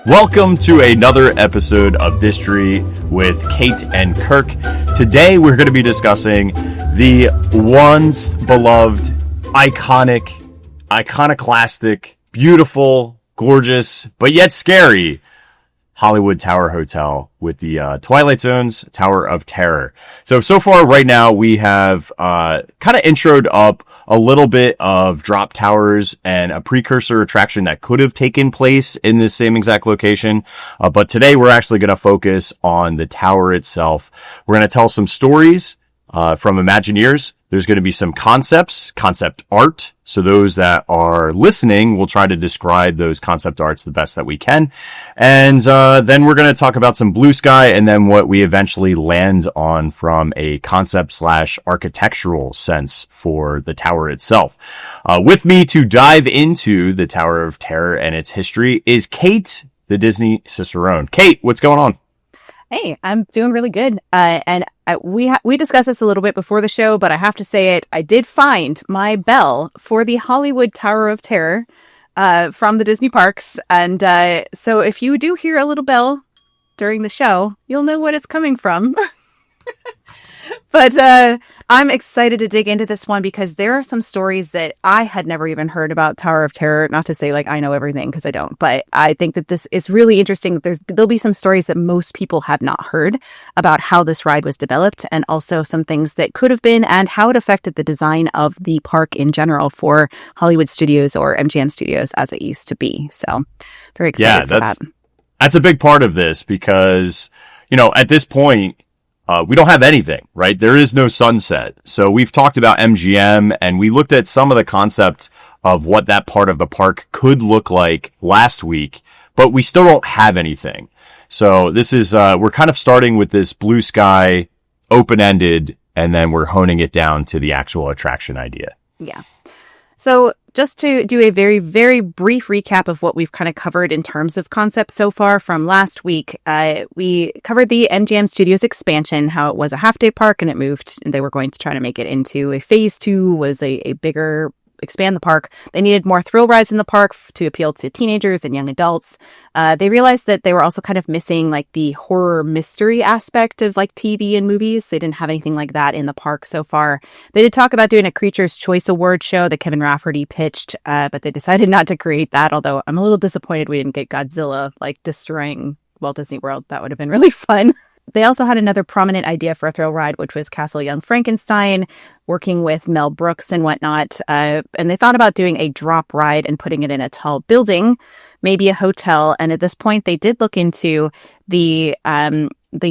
Welcome to another episode of Distory with Kate and Kirk. Today we're going to be discussing the once beloved, iconic, iconoclastic, beautiful, gorgeous, but yet scary Hollywood Tower Hotel with the Twilight Zone's Tower of Terror. So far right now we have kind of introed up a little bit of drop towers and a precursor attraction that could have taken place in this same exact location. But today we're actually going to focus on the tower itself. We're going to tell some stories from Imagineers. There's going to be some concept art. So those that are listening will try to describe those concept arts the best that we can. And then we're going to talk about some blue sky and then what we eventually land on from a concept/architectural sense for the tower itself. With me to dive into the Tower of Terror and its history is Kate, the Disney Cicerone. Kate, what's going on? Hey, I'm doing really good. We discussed this a little bit before the show, but I have to say it. I did find my bell for the Hollywood Tower of Terror from the Disney parks. And so if you do hear a little bell during the show, you'll know what it's coming from. But I'm excited to dig into this one because there are some stories that I had never even heard about Tower of Terror. Not to say like I know everything because I don't, but I think that this is really interesting. There'll be some stories that most people have not heard about how this ride was developed and also some things that could have been and how it affected the design of the park in general for Hollywood Studios or MGM Studios as it used to be. So very excited for that. That's a big part of this because, you know, at this point, we don't have anything, right? There is no sunset. So we've talked about MGM and we looked at some of the concept of what that part of the park could look like last week, but we still don't have anything. So this is, we're kind of starting with this blue sky, open-ended, and then we're honing it down to the actual attraction idea. Yeah. So just to do a very, very brief recap of what we've kind of covered in terms of concepts so far from last week, we covered the MGM Studios expansion, how it was a half-day park and it moved, and they were going to try to make it into a phase 2, was a bigger, expand the park. They needed more thrill rides in the park to appeal to teenagers and young adults. They realized that they were also kind of missing like the horror mystery aspect of like TV and movies. They didn't have anything like that in the park so far. They did talk about doing a Creatures Choice Award show that Kevin Rafferty pitched, but they decided not to create that, although I'm a little disappointed we didn't get Godzilla like destroying Walt Disney World. That would have been really fun. They also had another prominent idea for a thrill ride, which was Castle Young Frankenstein, working with Mel Brooks and whatnot. And they thought about doing a drop ride and putting it in a tall building, maybe a hotel. And at this point, they did look into the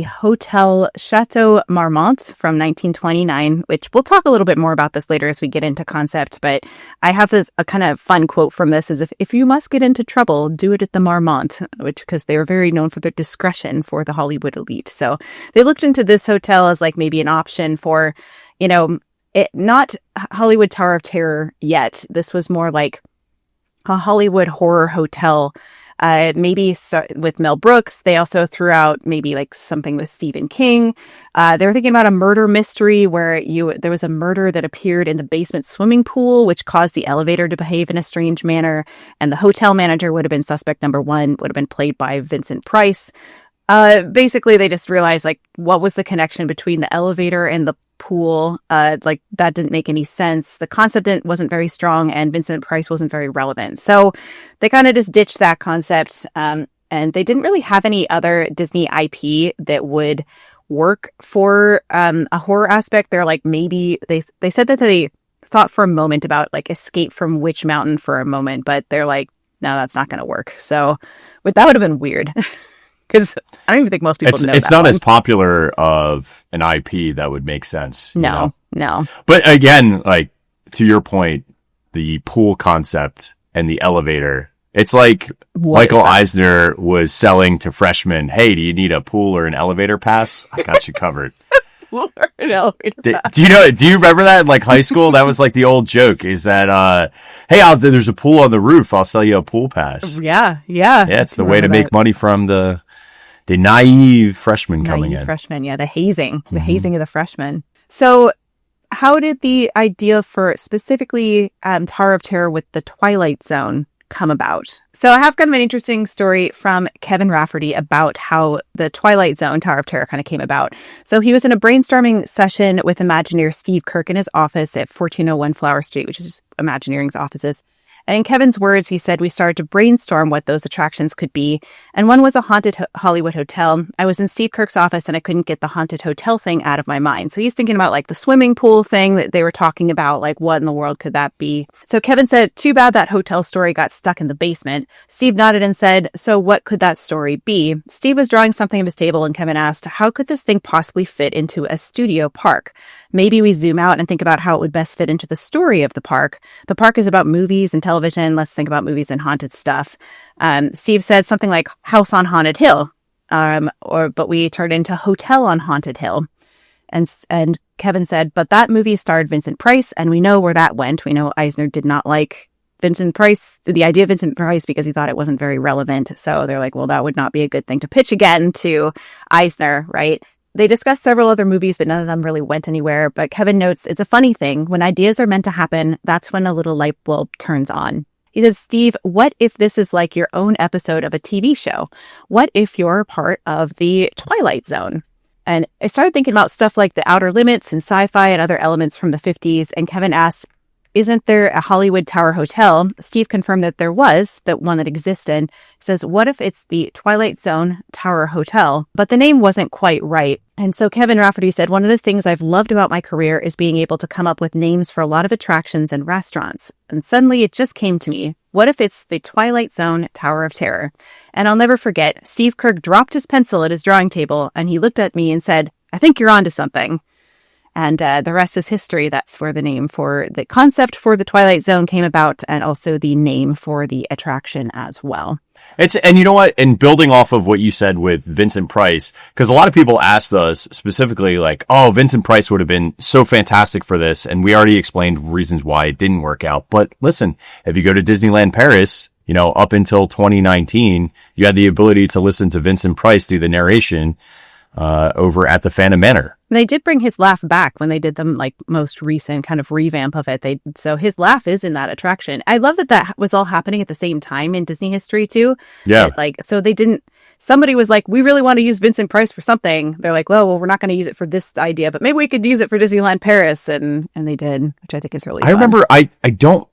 Hotel Chateau Marmont from 1929, which we'll talk a little bit more about this later as we get into concept. But I have a kind of fun quote from this is if you must get into trouble, do it at the Marmont, because they were very known for their discretion for the Hollywood elite. So they looked into this hotel as like maybe an option for, you know, not Hollywood Tower of Terror yet. This was more like a Hollywood horror hotel. Maybe with Mel Brooks. They also threw out maybe like something with Stephen King. They were thinking about a murder mystery where there was a murder that appeared in the basement swimming pool, which caused the elevator to behave in a strange manner. And the hotel manager would have been suspect number 1, would have been played by Vincent Price. Basically, they just realized like what was the connection between the elevator and the pool. Like that didn't make any sense. The concept wasn't very strong and Vincent Price wasn't very relevant. So they kind of just ditched that concept. And they didn't really have any other Disney IP that would work for a horror aspect. They're like, maybe they said that they thought for a moment about like Escape from Witch Mountain for a moment, but they're like, no, that's not going to work. So that would have been weird. Because I don't even think most people know it's that not one. as popular of an IP that would make sense. No. But again, like to your point, the pool concept and the elevator, it's like Michael Eisner was selling to freshmen, hey, do you need a pool or an elevator pass? I got you covered. Pool or an elevator pass. Do you remember that in like high school? That was like the old joke is that, hey, there's a pool on the roof. I'll sell you a pool pass. Yeah. Yeah, it's the way to make money from the naive freshmen coming in. Freshmen, yeah, the hazing of the freshmen. So how did the idea for specifically Tower of Terror with the Twilight Zone come about. So I have kind of an interesting story from Kevin Rafferty about how the Twilight Zone Tower of Terror kind of came about. So he was in a brainstorming session with Imagineer Steve Kirk in his office at 1401 Flower Street, which is Imagineering's offices. And in Kevin's words, he said, we started to brainstorm what those attractions could be. And one was a haunted Hollywood hotel. I was in Steve Kirk's office and I couldn't get the haunted hotel thing out of my mind. So he's thinking about like the swimming pool thing that they were talking about, like what in the world could that be? So Kevin said, too bad that hotel story got stuck in the basement. Steve nodded and said, so what could that story be? Steve was drawing something of his table and Kevin asked, how could this thing possibly fit into a studio park? Maybe we zoom out and think about how it would best fit into the story of the park. The park is about movies and television. Let's think about movies and haunted stuff. Steve said something like House on Haunted Hill, but we turned into Hotel on Haunted Hill. And Kevin said, but that movie starred Vincent Price, and we know where that went. We know Eisner did not like Vincent Price, the idea of Vincent Price, because he thought it wasn't very relevant. So they're like, well, that would not be a good thing to pitch again to Eisner, right? They discussed several other movies, but none of them really went anywhere. But Kevin notes, it's a funny thing. When ideas are meant to happen, that's when a little light bulb turns on. He says, Steve, what if this is like your own episode of a TV show? What if you're part of the Twilight Zone? And I started thinking about stuff like The Outer Limits and sci-fi and other elements from the 50s. And Kevin asked, isn't there a Hollywood Tower Hotel? Steve confirmed that there was, that one that existed. He says, what if it's the Twilight Zone Tower Hotel? But the name wasn't quite right. And so Kevin Rafferty said, one of the things I've loved about my career is being able to come up with names for a lot of attractions and restaurants. And suddenly it just came to me. What if it's the Twilight Zone Tower of Terror? And I'll never forget, Steve Kirk dropped his pencil at his drawing table and he looked at me and said, I think you're onto something. And the rest is history. That's where the name for the concept for the Twilight Zone came about, and also the name for the attraction as well. And you know what? And building off of what you said with Vincent Price, because a lot of people asked us specifically like, oh, Vincent Price would have been so fantastic for this. And we already explained reasons why it didn't work out. But listen, if you go to Disneyland Paris, you know, up until 2019, you had the ability to listen to Vincent Price do the narration over at the Phantom Manor. They did bring his laugh back when they did the like most recent kind of revamp of it. So his laugh is in that attraction. I love that was all happening at the same time in Disney history too. Yeah. So they didn't, somebody was like, we really want to use Vincent Price for something. They're like, well, we're not going to use it for this idea, but maybe we could use it for Disneyland Paris. And they did, which I think is really fun. I remember, I don't,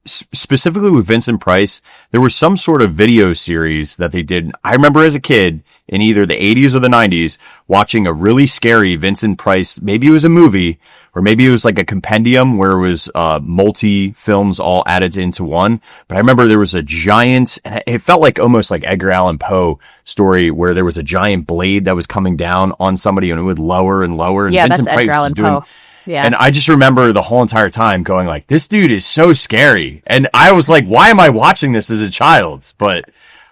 specifically with Vincent Price, there was some sort of video series that they did. I remember as a kid in either the 80s or the 90s watching a really scary Vincent Price. Maybe it was a movie or maybe it was like a compendium where it was multi films all added into one. But I remember there was a giant, and it felt like almost like Edgar Allan Poe story where there was a giant blade that was coming down on somebody and it would lower and lower. And yeah, Vincent that's Price Edgar Allan Poe. Yeah. And I just remember the whole entire time going like, this dude is so scary. And I was like, why am I watching this as a child? But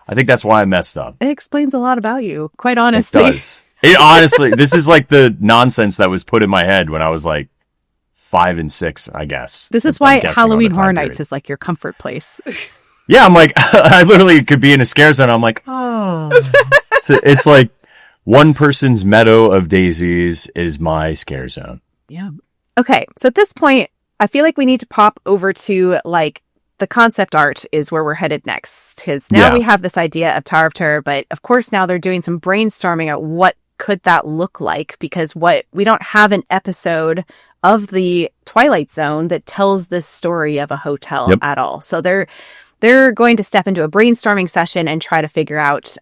I think that's why I messed up. It explains a lot about you, quite honestly. It does. It honestly, this is like the nonsense that was put in my head when I was like 5 and 6, I guess. This is why Halloween Horror Nights is like your comfort place. Yeah, I'm like, I literally could be in a scare zone. I'm like, oh. It's like one person's meadow of daisies is my scare zone. Yeah. Okay, so at this point, I feel like we need to pop over to like the concept art is where we're headed next. Because now we have this idea of Tower of Terror, but of course now they're doing some brainstorming at what could that look like, because we don't have an episode of the Twilight Zone that tells this story of a hotel at all. So they're going to step into a brainstorming session and try to figure out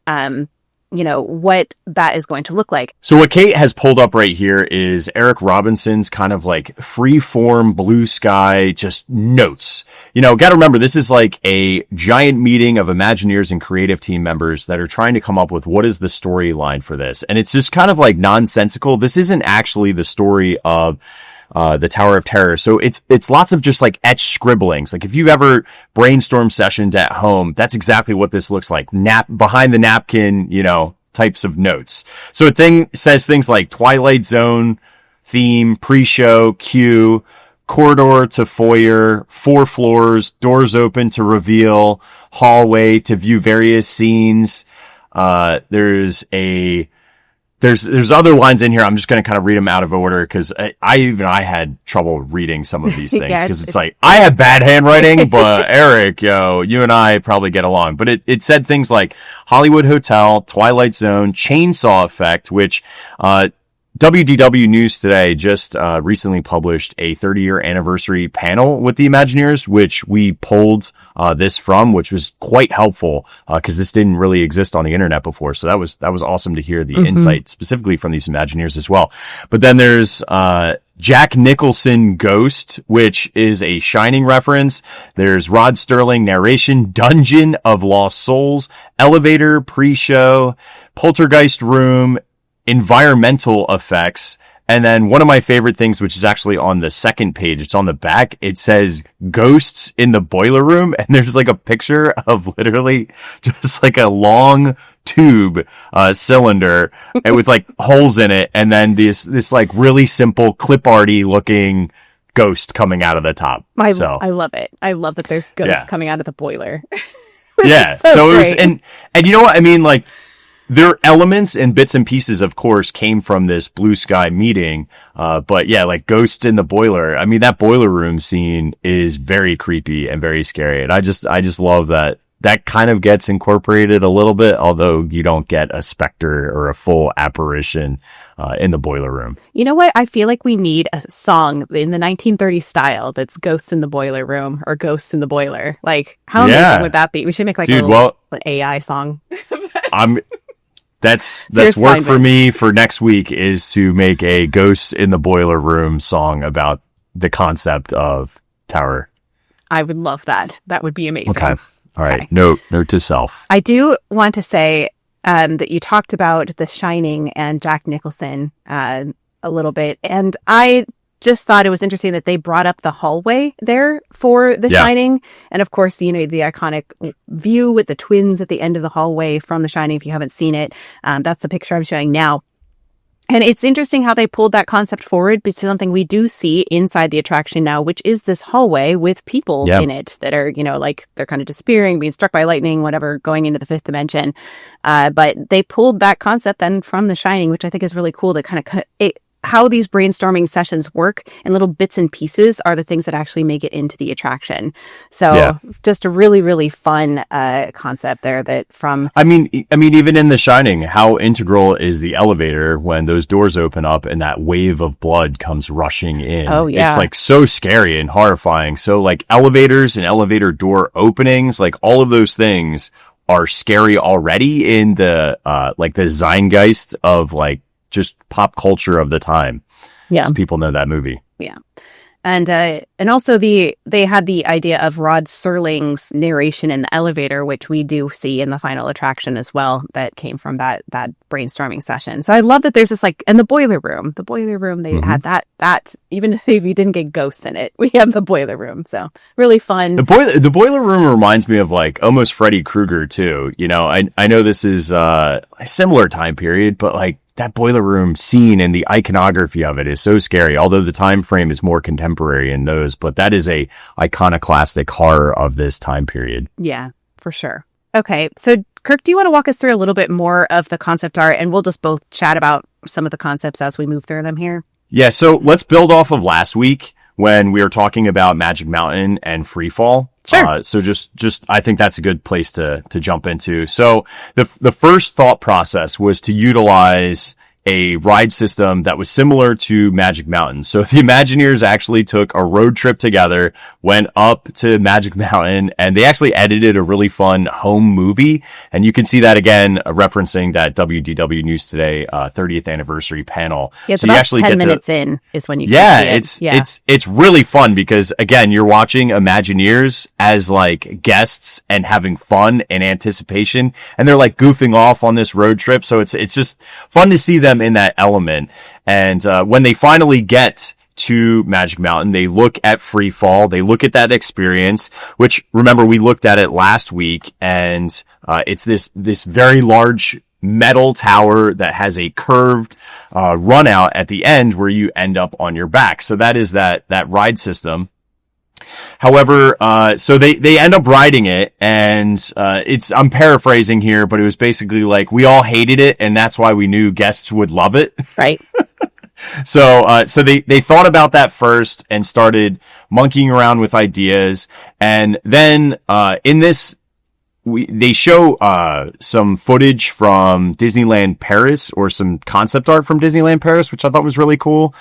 what that is going to look like. So what Kate has pulled up right here is Eric Robinson's kind of like free form blue sky, just notes. Got to remember, this is like a giant meeting of Imagineers and creative team members that are trying to come up with what is the storyline for this. And it's just kind of like nonsensical. This isn't actually the story of the Tower of Terror. So it's lots of just like etched scribblings. Like if you've ever brainstorm sessioned at home, that's exactly what this looks like. Behind the napkin, types of notes. So it says things like Twilight Zone theme, pre-show, cue, corridor to foyer, 4 floors, doors open to reveal, hallway to view various scenes. There's there's other lines in here. I'm just going to kind of read them out of order because I had trouble reading some of these things because it's like I have bad handwriting, but Eric, you and I probably get along. But it said things like Hollywood Hotel, Twilight Zone, Chainsaw Effect, which WDW News Today just recently published a 30-year anniversary panel with the Imagineers, which we pulled this from, which was quite helpful because this didn't really exist on the internet before. So that was awesome to hear the insight specifically from these Imagineers as well. But then there's Jack Nicholson Ghost, which is a Shining reference. There's Rod Sterling narration, Dungeon of Lost Souls, Elevator, pre-show, Poltergeist Room, environmental effects, and then one of my favorite things, which is actually on the second page, it's on the back, it says ghosts in the boiler room, and there's like a picture of literally just like a long tube cylinder and with like holes in it, and then this like really simple clip arty looking ghost coming out of the top. I love it. I love that there's ghosts coming out of the boiler. Yeah. So it was, and you know what I mean, like, their elements and bits and pieces, of course, came from this blue sky meeting. But yeah, like ghosts in the boiler. I mean, that boiler room scene is very creepy and very scary. And I just love that kind of gets incorporated a little bit, although you don't get a specter or a full apparition, in the boiler room. You know what? I feel like we need a song in the 1930s style that's ghosts in the boiler room or ghosts in the boiler. Like, how amazing would that be? We should make like an AI song. That's work for me for next week, is to make a Ghosts in the Boiler Room song about the concept of Tower. I would love that. That would be amazing. Okay. All right. Note to self. I do want to say that you talked about The Shining and Jack Nicholson a little bit, and I just thought it was interesting that they brought up the hallway there for The Shining. And of course, the iconic view with the twins at the end of the hallway from The Shining. If you haven't seen it, that's the picture I'm showing now. And it's interesting how they pulled that concept forward to something we do see inside the attraction now, which is this hallway with people in it that are, like they're kind of disappearing, being struck by lightning, whatever, going into the fifth dimension. But they pulled that concept then from The Shining, which I think is really cool to kind of how these brainstorming sessions work, and little bits and pieces are the things that actually make it into the attraction. So just a really, really fun concept there I mean, even in The Shining, how integral is the elevator when those doors open up and that wave of blood comes rushing in? Oh, yeah. It's like so scary and horrifying. So like elevators and elevator door openings, like all of those things are scary already in the like the zeitgeist of like just pop culture of the time. Yeah. So people know that movie. Yeah. And also they had the idea of Rod Serling's narration in the elevator, which we do see in the final attraction as well, that came from that brainstorming session. So I love that there's this and the boiler room, they had that, even if we didn't get ghosts in it, we have the boiler room. So really fun. The boiler room reminds me of like almost Freddy Krueger too. I know this is a similar time period, but like, that boiler room scene and the iconography of it is so scary, although the time frame is more contemporary in those, but that is a iconoclastic horror of this time period. Yeah, for sure. Okay, so Kirk, do you want to walk us through a little bit more of the concept art, and we'll just both chat about some of the concepts as we move through them here? Yeah, so let's build off of last week when we were talking about Magic Mountain and Freefall. Sure. So just I think that's a good place to jump into. So the first thought process was to utilize a ride system that was similar to Magic Mountain. So the Imagineers actually took a road trip together, went up to Magic Mountain, and they actually edited a really fun home movie. And you can see that again, referencing that WDW News Today 30th anniversary panel. Yeah, it's so about you actually 10 get minutes in is when you can see it. It's really fun because again, you're watching Imagineers as like guests and having fun and anticipation, and they're like goofing off on this road trip. So it's just fun to see them in that element. And when they finally get to Magic Mountain, they look at Freefall, they look at that experience, which remember we looked at it last week, and it's this very large metal tower that has a curved run out at the end where you end up on your back. So that is that ride system. However, so they end up riding it, and I'm paraphrasing here, but it was basically like we all hated it, and that's why we knew guests would love it. Right. So they thought about that first and started monkeying around with ideas, and then in this. They show some footage from Disneyland Paris, or some concept art from Disneyland Paris, which I thought was really cool.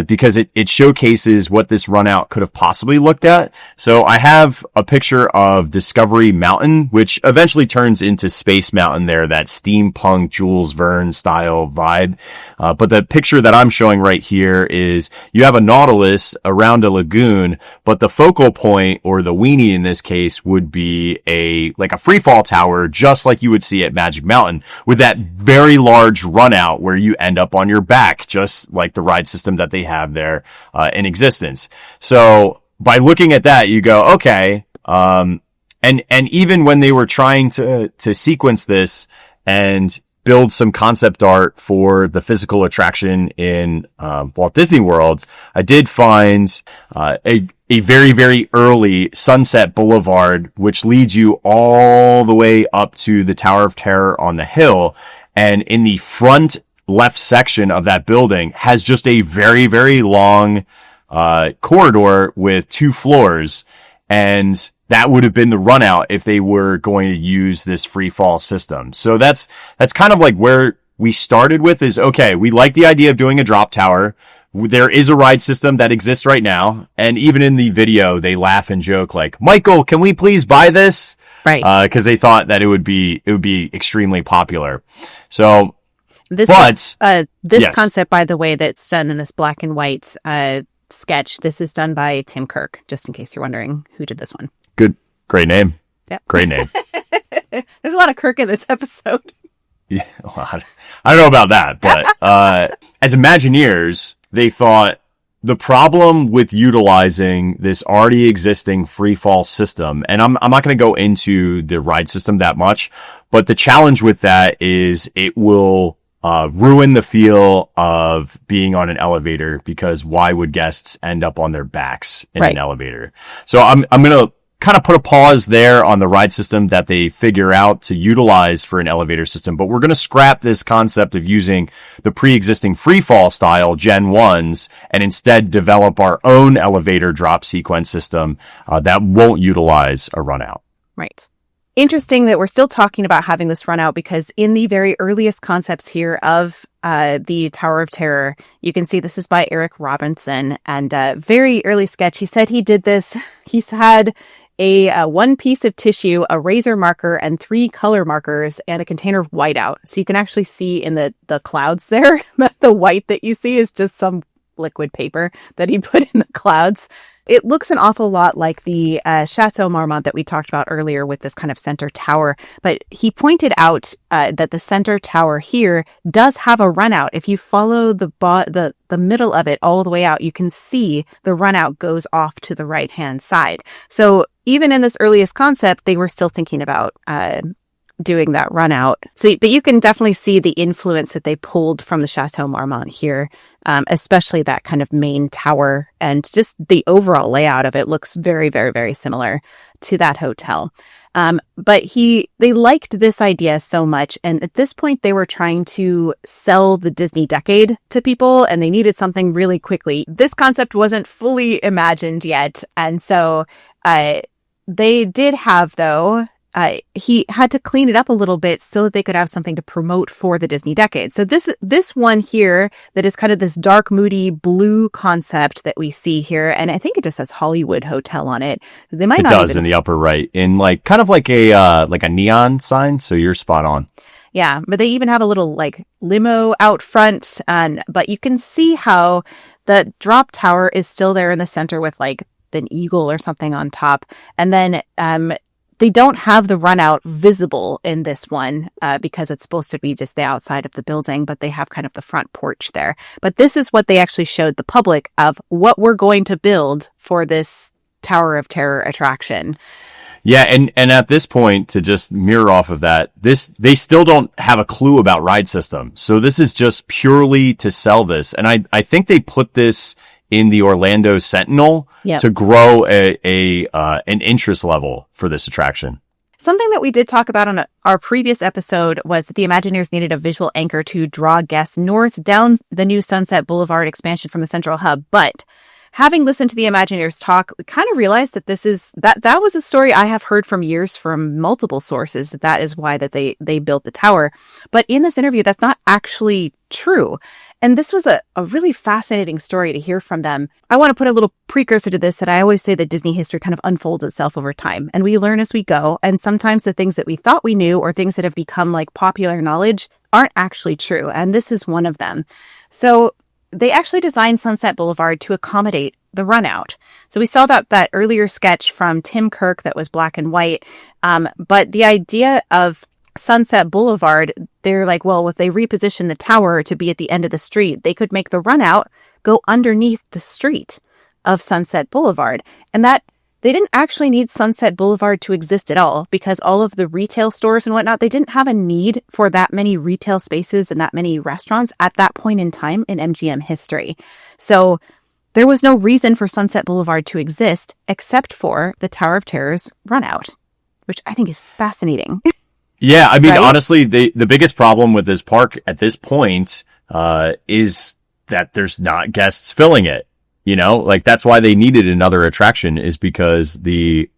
Because it showcases what this run out could have possibly looked at. So I have a picture of Discovery Mountain, which eventually turns into Space Mountain there, that steampunk Jules Verne style vibe. But the picture that I'm showing right here is you have a Nautilus around a lagoon, but the focal point, or the weenie in this case, would be like a free fall tower, just like you would see at Magic Mountain, with that very large run out where you end up on your back, just like the ride system that they have there in existence. So by looking at that, you go, okay. And even when they were trying to sequence this and build some concept art for the physical attraction in Walt Disney World, I did find a very, very early Sunset Boulevard, which leads you all the way up to the Tower of Terror on the hill. And in the front left section of that building has just a very, very long corridor with 2 floors, and that would have been the run out if they were going to use this free fall system. So that's kind of like where we started with, is okay, we like the idea of doing a drop tower. There is a ride system that exists right now, and even in the video they laugh and joke like, Michael, can we please buy this? Right. Because they thought that it would be extremely popular. So this yes. Concept, by the way, that's done in this black and white sketch, this is done by Tim Kirk, just in case you're wondering who did this one. Great name. Yep. Great name. There's a lot of Kirk in this episode. Yeah, a lot. I don't know about that, but as Imagineers, they thought the problem with utilizing this already existing free fall system, and I'm not going to go into the ride system that much, but the challenge with that is it will ruin the feel of being on an elevator, because why would guests end up on their backs in an elevator? So I'm going to kind of put a pause there on the ride system that they figure out to utilize for an elevator system, but we're going to scrap this concept of using the pre-existing free fall style Gen 1s and instead develop our own elevator drop sequence system that won't utilize a run out. Right. Interesting that we're still talking about having this run out, because in the very earliest concepts here of the Tower of Terror, you can see this is by Eric Robinson, and very early sketch. He said he did this. He's had a one piece of tissue, a razor marker, and 3 color markers, and a container of whiteout. So you can actually see in the clouds there that the white that you see is just some liquid paper that he put in the clouds. It looks an awful lot like the Chateau Marmont that we talked about earlier with this kind of center tower. But he pointed out that the center tower here does have a run out. If you follow the middle of it all the way out, you can see the run out goes off to the right hand side. So even in this earliest concept, they were still thinking about doing that run out. So, but you can definitely see the influence that they pulled from the Chateau Marmont here, especially that kind of main tower, and just the overall layout of it looks very, very, very similar to that hotel. But they liked this idea so much, and at this point they were trying to sell the Disney decade to people, and they needed something really quickly. This concept wasn't fully imagined yet, and so they did have, though, he had to clean it up a little bit so that they could have something to promote for the Disney decade. So this one here that is kind of this dark, moody blue concept that we see here, and I think it just says Hollywood Hotel on it. They might it not does even... in the upper right, in like kind of like a neon sign. So you're spot on. Yeah, but they even have a little like limo out front, but you can see how the drop tower is still there in the center with like an eagle or something on top, and then they don't have the run out visible in this one because it's supposed to be just the outside of the building, but they have kind of the front porch there. But this is what they actually showed the public of what we're going to build for this Tower of Terror attraction. Yeah, and at this point, to just mirror off of that, they still don't have a clue about ride system. So this is just purely to sell this. And I think they put this in the Orlando Sentinel to grow an interest level for this attraction. Something that we did talk about on our previous episode was that the Imagineers needed a visual anchor to draw guests north down the new Sunset Boulevard expansion from the central hub. But having listened to the Imagineers talk, we kind of realized that that was a story I have heard from years from multiple sources. That is why that they built the tower. But in this interview, that's not actually true. And this was a really fascinating story to hear from them. I want to put a little precursor to this that I always say that Disney history kind of unfolds itself over time. And we learn as we go. And sometimes the things that we thought we knew or things that have become like popular knowledge aren't actually true. And this is one of them. So they actually designed Sunset Boulevard to accommodate the run out. So we saw that earlier sketch from Tim Kirk that was black and white. But the idea of Sunset Boulevard, they're like, well, if they reposition the tower to be at the end of the street, they could make the run out go underneath the street of Sunset Boulevard. And that they didn't actually need Sunset Boulevard to exist at all, because all of the retail stores and whatnot, they didn't have a need for that many retail spaces and that many restaurants at that point in time in MGM history. So there was no reason for Sunset Boulevard to exist except for the Tower of Terror's run out, which I think is fascinating. Yeah, I mean, right? Honestly, the biggest problem with this park at this point is that there's not guests filling it. You know, like that's why they needed another attraction, is because the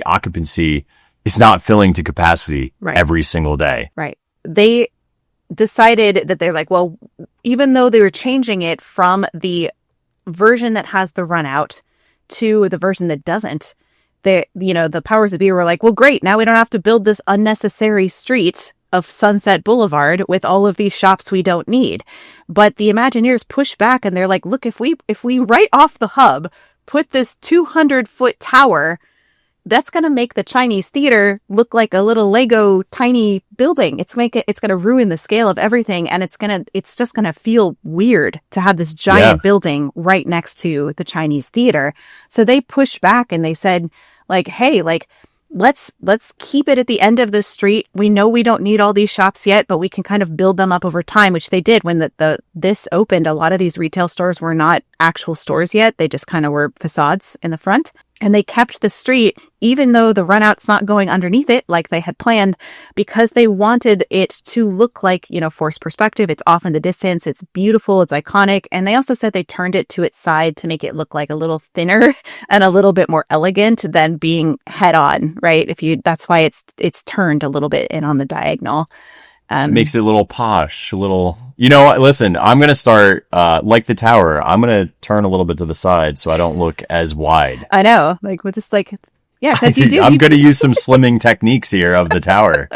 occupancy is not filling to capacity every single day. Right. They decided that they're like, well, even though they were changing it from the version that has the run out to the version that doesn't, the powers that be were like, well, great. Now we don't have to build this unnecessary street of Sunset Boulevard with all of these shops we don't need. But the Imagineers push back and they're like, look, if we right off the hub put this 200-foot tower, that's going to make the Chinese theater look like a little Lego tiny building. It's going to ruin the scale of everything. And it's just going to feel weird to have this giant building right next to the Chinese theater. So they pushed back and they said, like, hey, like, let's keep it at the end of the street. We know we don't need all these shops yet, but we can kind of build them up over time, which they did when this opened. A lot of these retail stores were not actual stores yet. They just kind of were facades in the front. And they kept the street, even though the run out's not going underneath it like they had planned, because they wanted it to look like, forced perspective. It's off in the distance. It's beautiful. It's iconic. And they also said they turned it to its side to make it look like a little thinner and a little bit more elegant than being head on, right? That's why it's turned a little bit in on the diagonal. Makes it a little posh, a little, listen, I'm going to start, like the tower, I'm going to turn a little bit to the side so I don't look as wide. I know, like with this, like, yeah, because you do. I'm going to use some slimming techniques here of the tower.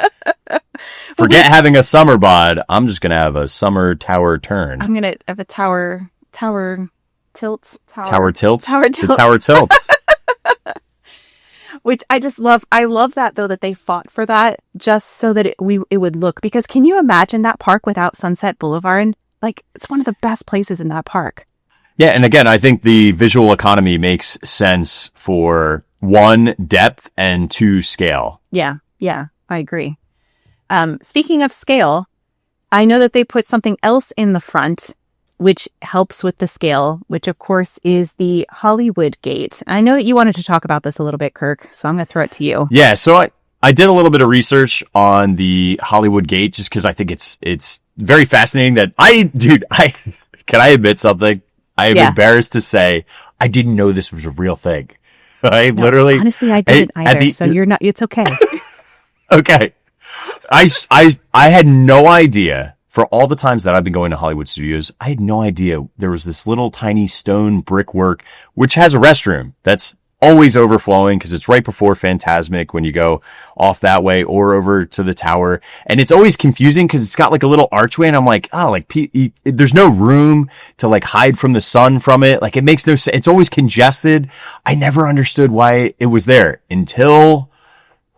Forget having a summer bod. I'm just going to have a summer tower turn. I'm going to have a tower tilt. Tower tilt? The tower tilt. Which I just love. I love that, though, that they fought for that just so that it would look. Because can you imagine that park without Sunset Boulevard? Like, it's one of the best places in that park. Yeah, and again, I think the visual economy makes sense for 1, depth, and 2, scale. Yeah, I agree. Speaking of scale, I know that they put something else in the front which helps with the scale, which of course is the Hollywood Gate. I know that you wanted to talk about this a little bit, Kirk, so I'm going to throw it to you. Yeah, so I did a little bit of research on the Hollywood Gate just because I think it's very fascinating that can I admit something? I am embarrassed to say I didn't know this was a real thing. Honestly, I didn't either, so you're not, it's okay. Okay. I had no idea. For all the times that I've been going to Hollywood studios, I had no idea there was this little tiny stone brickwork, which has a restroom that's always overflowing because it's right before Fantasmic when you go off that way or over to the tower. And it's always confusing because it's got like a little archway and I'm like, there's no room to like hide from the sun from it. Like it makes no sense. It's always congested. I never understood why it was there until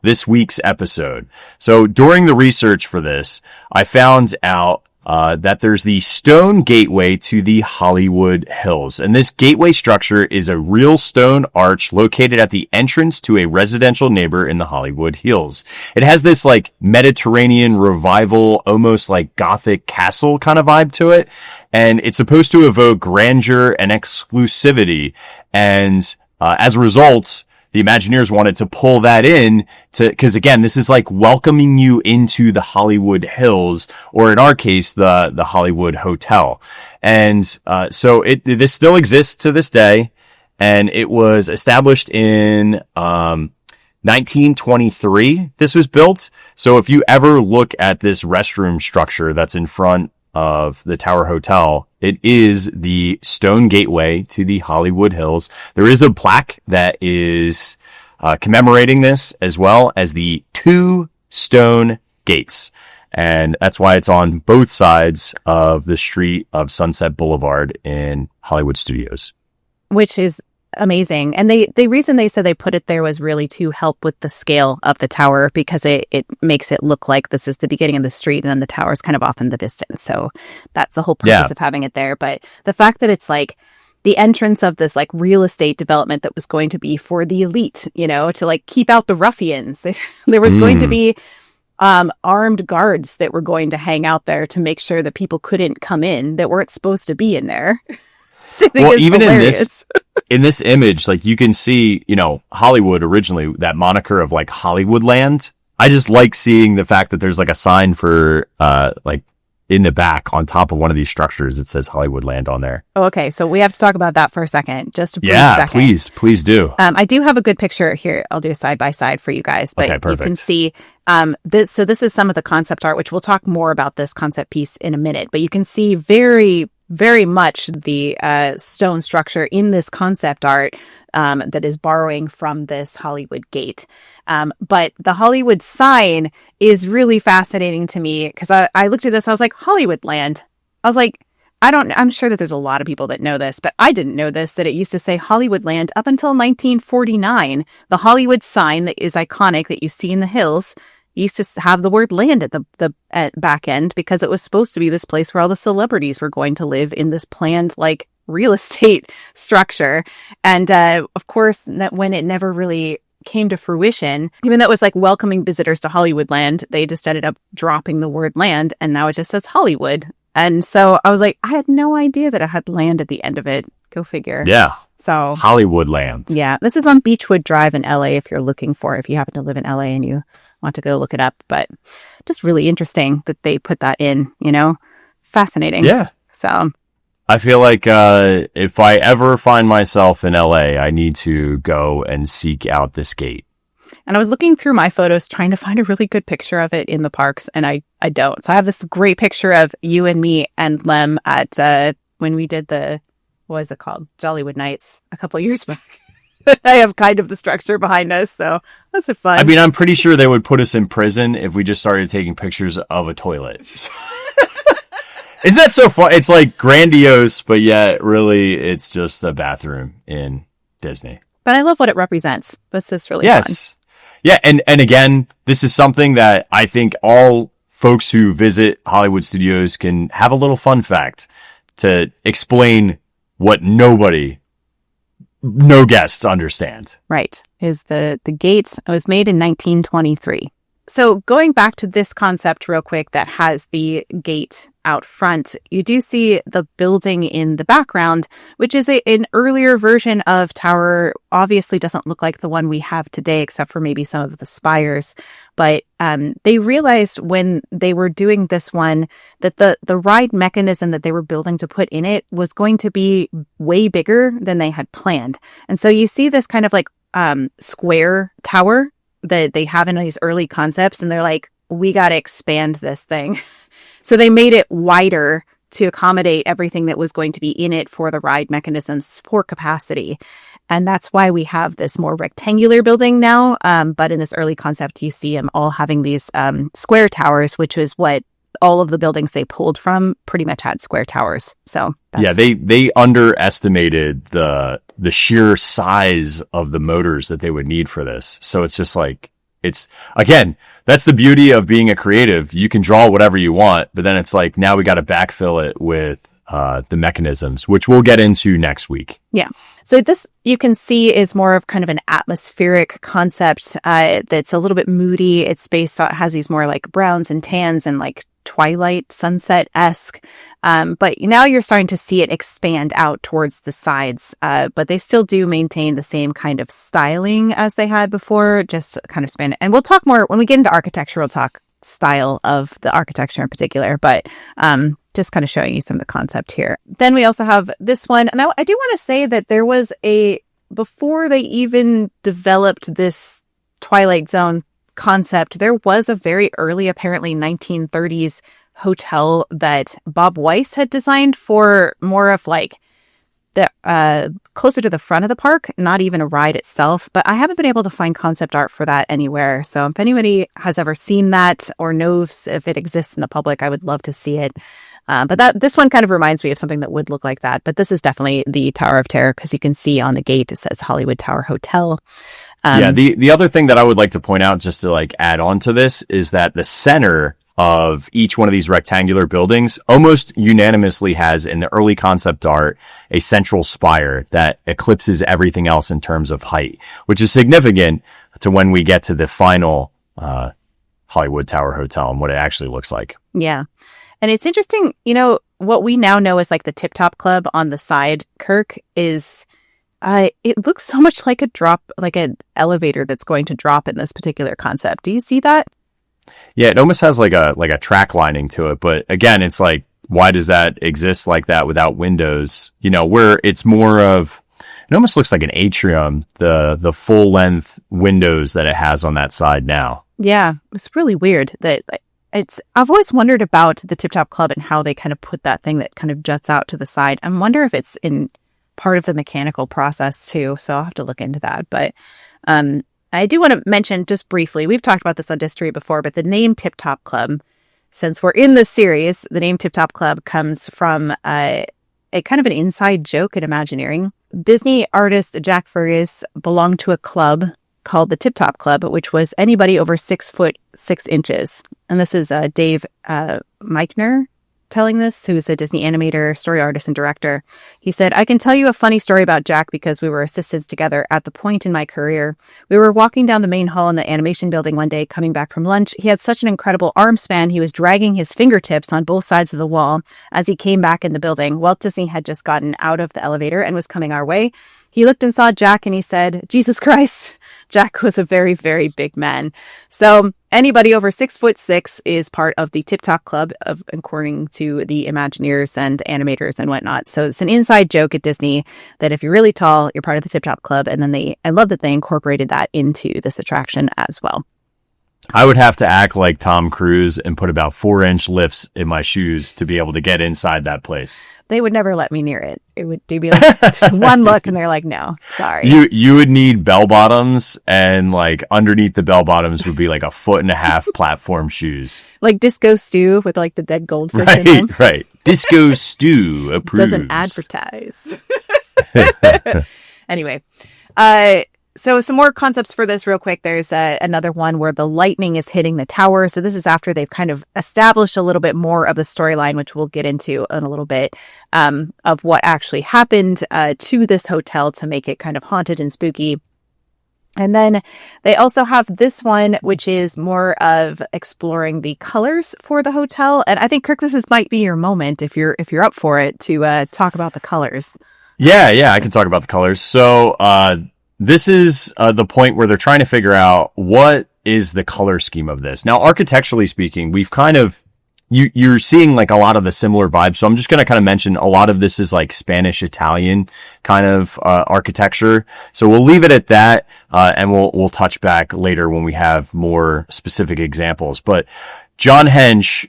this week's episode. So during the research for this, I found out that there's the stone gateway to the Hollywood Hills. And this gateway structure is a real stone arch located at the entrance to a residential neighbor in the Hollywood Hills. It has this like Mediterranean revival, almost like Gothic castle kind of vibe to it. And it's supposed to evoke grandeur and exclusivity. And as a result, the Imagineers wanted to pull that in because again, this is like welcoming you into the Hollywood Hills, or in our case, the Hollywood Hotel. And, so this still exists to this day. And it was established in, 1923. This was built. So if you ever look at this restroom structure that's in front of the Tower Hotel, it is the stone gateway to the Hollywood Hills. There is a plaque that is commemorating this, as well as the 2 stone gates. And that's why it's on both sides of the street of Sunset Boulevard in Hollywood Studios. Which is amazing. And the reason they said they put it there was really to help with the scale of the tower, because it makes it look like this is the beginning of the street and then the tower is kind of off in the distance. So that's the whole purpose of having it there. But the fact that it's like the entrance of this like real estate development that was going to be for the elite, to like keep out the ruffians. There was going to be armed guards that were going to hang out there to make sure that people couldn't come in that weren't supposed to be in there. Well, even hilarious. in this image, like you can see, Hollywood originally, that moniker of like Hollywoodland. I just like seeing the fact that there's like a sign for, like in the back on top of one of these structures, it says Hollywoodland on there. Oh, okay. So we have to talk about that for a second. Just a brief second. Please do. I do have a good picture here. I'll do a side by side for you guys, but okay, perfect. You can see, this. So this is some of the concept art, which we'll talk more about this concept piece in a minute, but you can see very, very much the stone structure in this concept art that is borrowing from this Hollywood gate. But the Hollywood sign is really fascinating to me because I looked at this, I was like, Hollywoodland. I was like, I'm sure that there's a lot of people that know this, but I didn't know this, that it used to say Hollywoodland up until 1949. The Hollywood sign that is iconic that you see in the hills used to have the word land at the back end because it was supposed to be this place where all the celebrities were going to live in this planned like real estate structure. And of course, when it never really came to fruition, even though it was like welcoming visitors to Hollywoodland, they just ended up dropping the word land, and now it just says Hollywood. And so I was like, I had no idea that it had land at the end of it. Go figure. Yeah. So Hollywoodland. Yeah. This is on Beechwood Drive in LA if you're looking for it, if you happen to live in LA and you want to go look it up. But just really interesting that they put that in, fascinating. Yeah. So I feel like if I ever find myself in LA, I need to go and seek out this gate. And I was looking through my photos trying to find a really good picture of it in the parks, and I don't. So I have this great picture of you and me and Lem at when we did what is it called? Jollywood Nights a couple years back. I have kind of the structure behind us, so that's fun. I mean, I'm pretty sure they would put us in prison if we just started taking pictures of a toilet. Isn't that so fun? It's like grandiose, but yet really it's just a bathroom in Disney. But I love what it represents. This is really fun. Yeah, and again, this is something that I think all folks who visit Hollywood Studios can have a little fun fact to explain what no guests understand. Right. Is the gate was made in 1923. So going back to this concept real quick that has the gate out front, you do see the building in the background, which is an earlier version of tower. Obviously doesn't look like the one we have today, except for maybe some of the spires. But they realized when they were doing this one that the ride mechanism that they were building to put in it was going to be way bigger than they had planned. And so you see this kind of like square tower that they have in these early concepts, and they're like, we got to expand this thing. So they made it wider to accommodate everything that was going to be in it for the ride mechanisms for capacity. And that's why we have this more rectangular building now. But in this early concept, you see them all having these square towers, which is what all of the buildings they pulled from pretty much had square towers. So yeah, they underestimated the sheer size of the motors that they would need for this. So it's just like, it's, again, that's the beauty of being a creative. You can draw whatever you want, but then it's like, now we got to backfill it with the mechanisms, which we'll get into next week. Yeah. So this, you can see, is more of kind of an atmospheric concept that's a little bit moody. It's based on, has these more like browns and tans and like Twilight, sunset-esque. But now you're starting to see it expand out towards the sides. But they still do maintain the same kind of styling as they had before, just kind of span. And we'll talk more when we get into architecture, we'll talk style of the architecture in particular, but just kind of showing you some of the concept here. Then we also have this one. And I do want to say that there was before they even developed this Twilight Zone concept, there was a very early, apparently 1930s hotel that Bob Weiss had designed for more of like the closer to the front of the park, not even a ride itself. But I haven't been able to find concept art for that anywhere. So if anybody has ever seen that or knows if it exists in the public, I would love to see it. But this one kind of reminds me of something that would look like that. But this is definitely the Tower of Terror, because you can see on the gate it says Hollywood Tower Hotel. The other thing that I would like to point out, just to like add on to this, is that the center of each one of these rectangular buildings almost unanimously has, in the early concept art, a central spire that eclipses everything else in terms of height, which is significant to when we get to the final Hollywood Tower Hotel and what it actually looks like. Yeah. And it's interesting, what we now know as like the Tip Top Club on the side, Kirk, is it looks so much like like an elevator that's going to drop in this particular concept. Do you see that? Yeah, it almost has like a track lining to it. But again, it's like, why does that exist like that without windows? Where it's more of, it almost looks like an atrium, the full length windows that it has on that side now. Yeah, it's really weird that I've always wondered about the Tip Top Club and how they kind of put that thing that kind of juts out to the side. I wonder if it's in part of the mechanical process too. So I'll have to look into that. But I do want to mention just briefly, we've talked about this on Distory before, but the name Tip Top Club, since we're in this series, the name Tip Top Club comes from a kind of an inside joke in Imagineering. Disney artist Jack Furrier belonged to a club called the Tip Top Club, which was anybody over 6'6". And this is Dave Meichner telling this, who's a Disney animator, story artist, and director. He said, "I can tell you a funny story about Jack because we were assistants together at the point in my career. We were walking down the main hall in the animation building one day, coming back from lunch. He had such an incredible arm span, he was dragging his fingertips on both sides of the wall as he came back in the building. Walt Disney had just gotten out of the elevator and was coming our way. He looked and saw Jack and he said, 'Jesus Christ.' Jack was a very, very big man." So anybody over 6'6" is part of the Tip Top Club, according to the Imagineers and animators and whatnot. So it's an inside joke at Disney that if you're really tall, you're part of the Tip Top Club. And then I love that they incorporated that into this attraction as well. I would have to act like Tom Cruise and put about 4-inch lifts in my shoes to be able to get inside that place. They would never let me near it. They'd be like one look and they're like, "No, sorry." You would need bell bottoms, and like underneath the bell bottoms would be like 1.5 foot platform shoes. Like Disco Stew with like the dead goldfish in them. Right. Disco Stew approves. Doesn't advertise. Anyway, so some more concepts for this real quick. There's another one where the lightning is hitting the tower. So this is after they've kind of established a little bit more of the storyline, which we'll get into in a little bit, of what actually happened to this hotel to make it kind of haunted and spooky. And then they also have this one, which is more of exploring the colors for the hotel. And I think, Kirk, might be your moment if you're up for it to talk about the colors. Yeah, I can talk about the colors. So this is the point where they're trying to figure out what is the color scheme of this. Now, architecturally speaking, we've kind of, you're seeing like a lot of the similar vibes. So I'm just going to kind of mention a lot of this is like Spanish, Italian kind of architecture. So we'll leave it at that. And we'll touch back later when we have more specific examples. But John Hench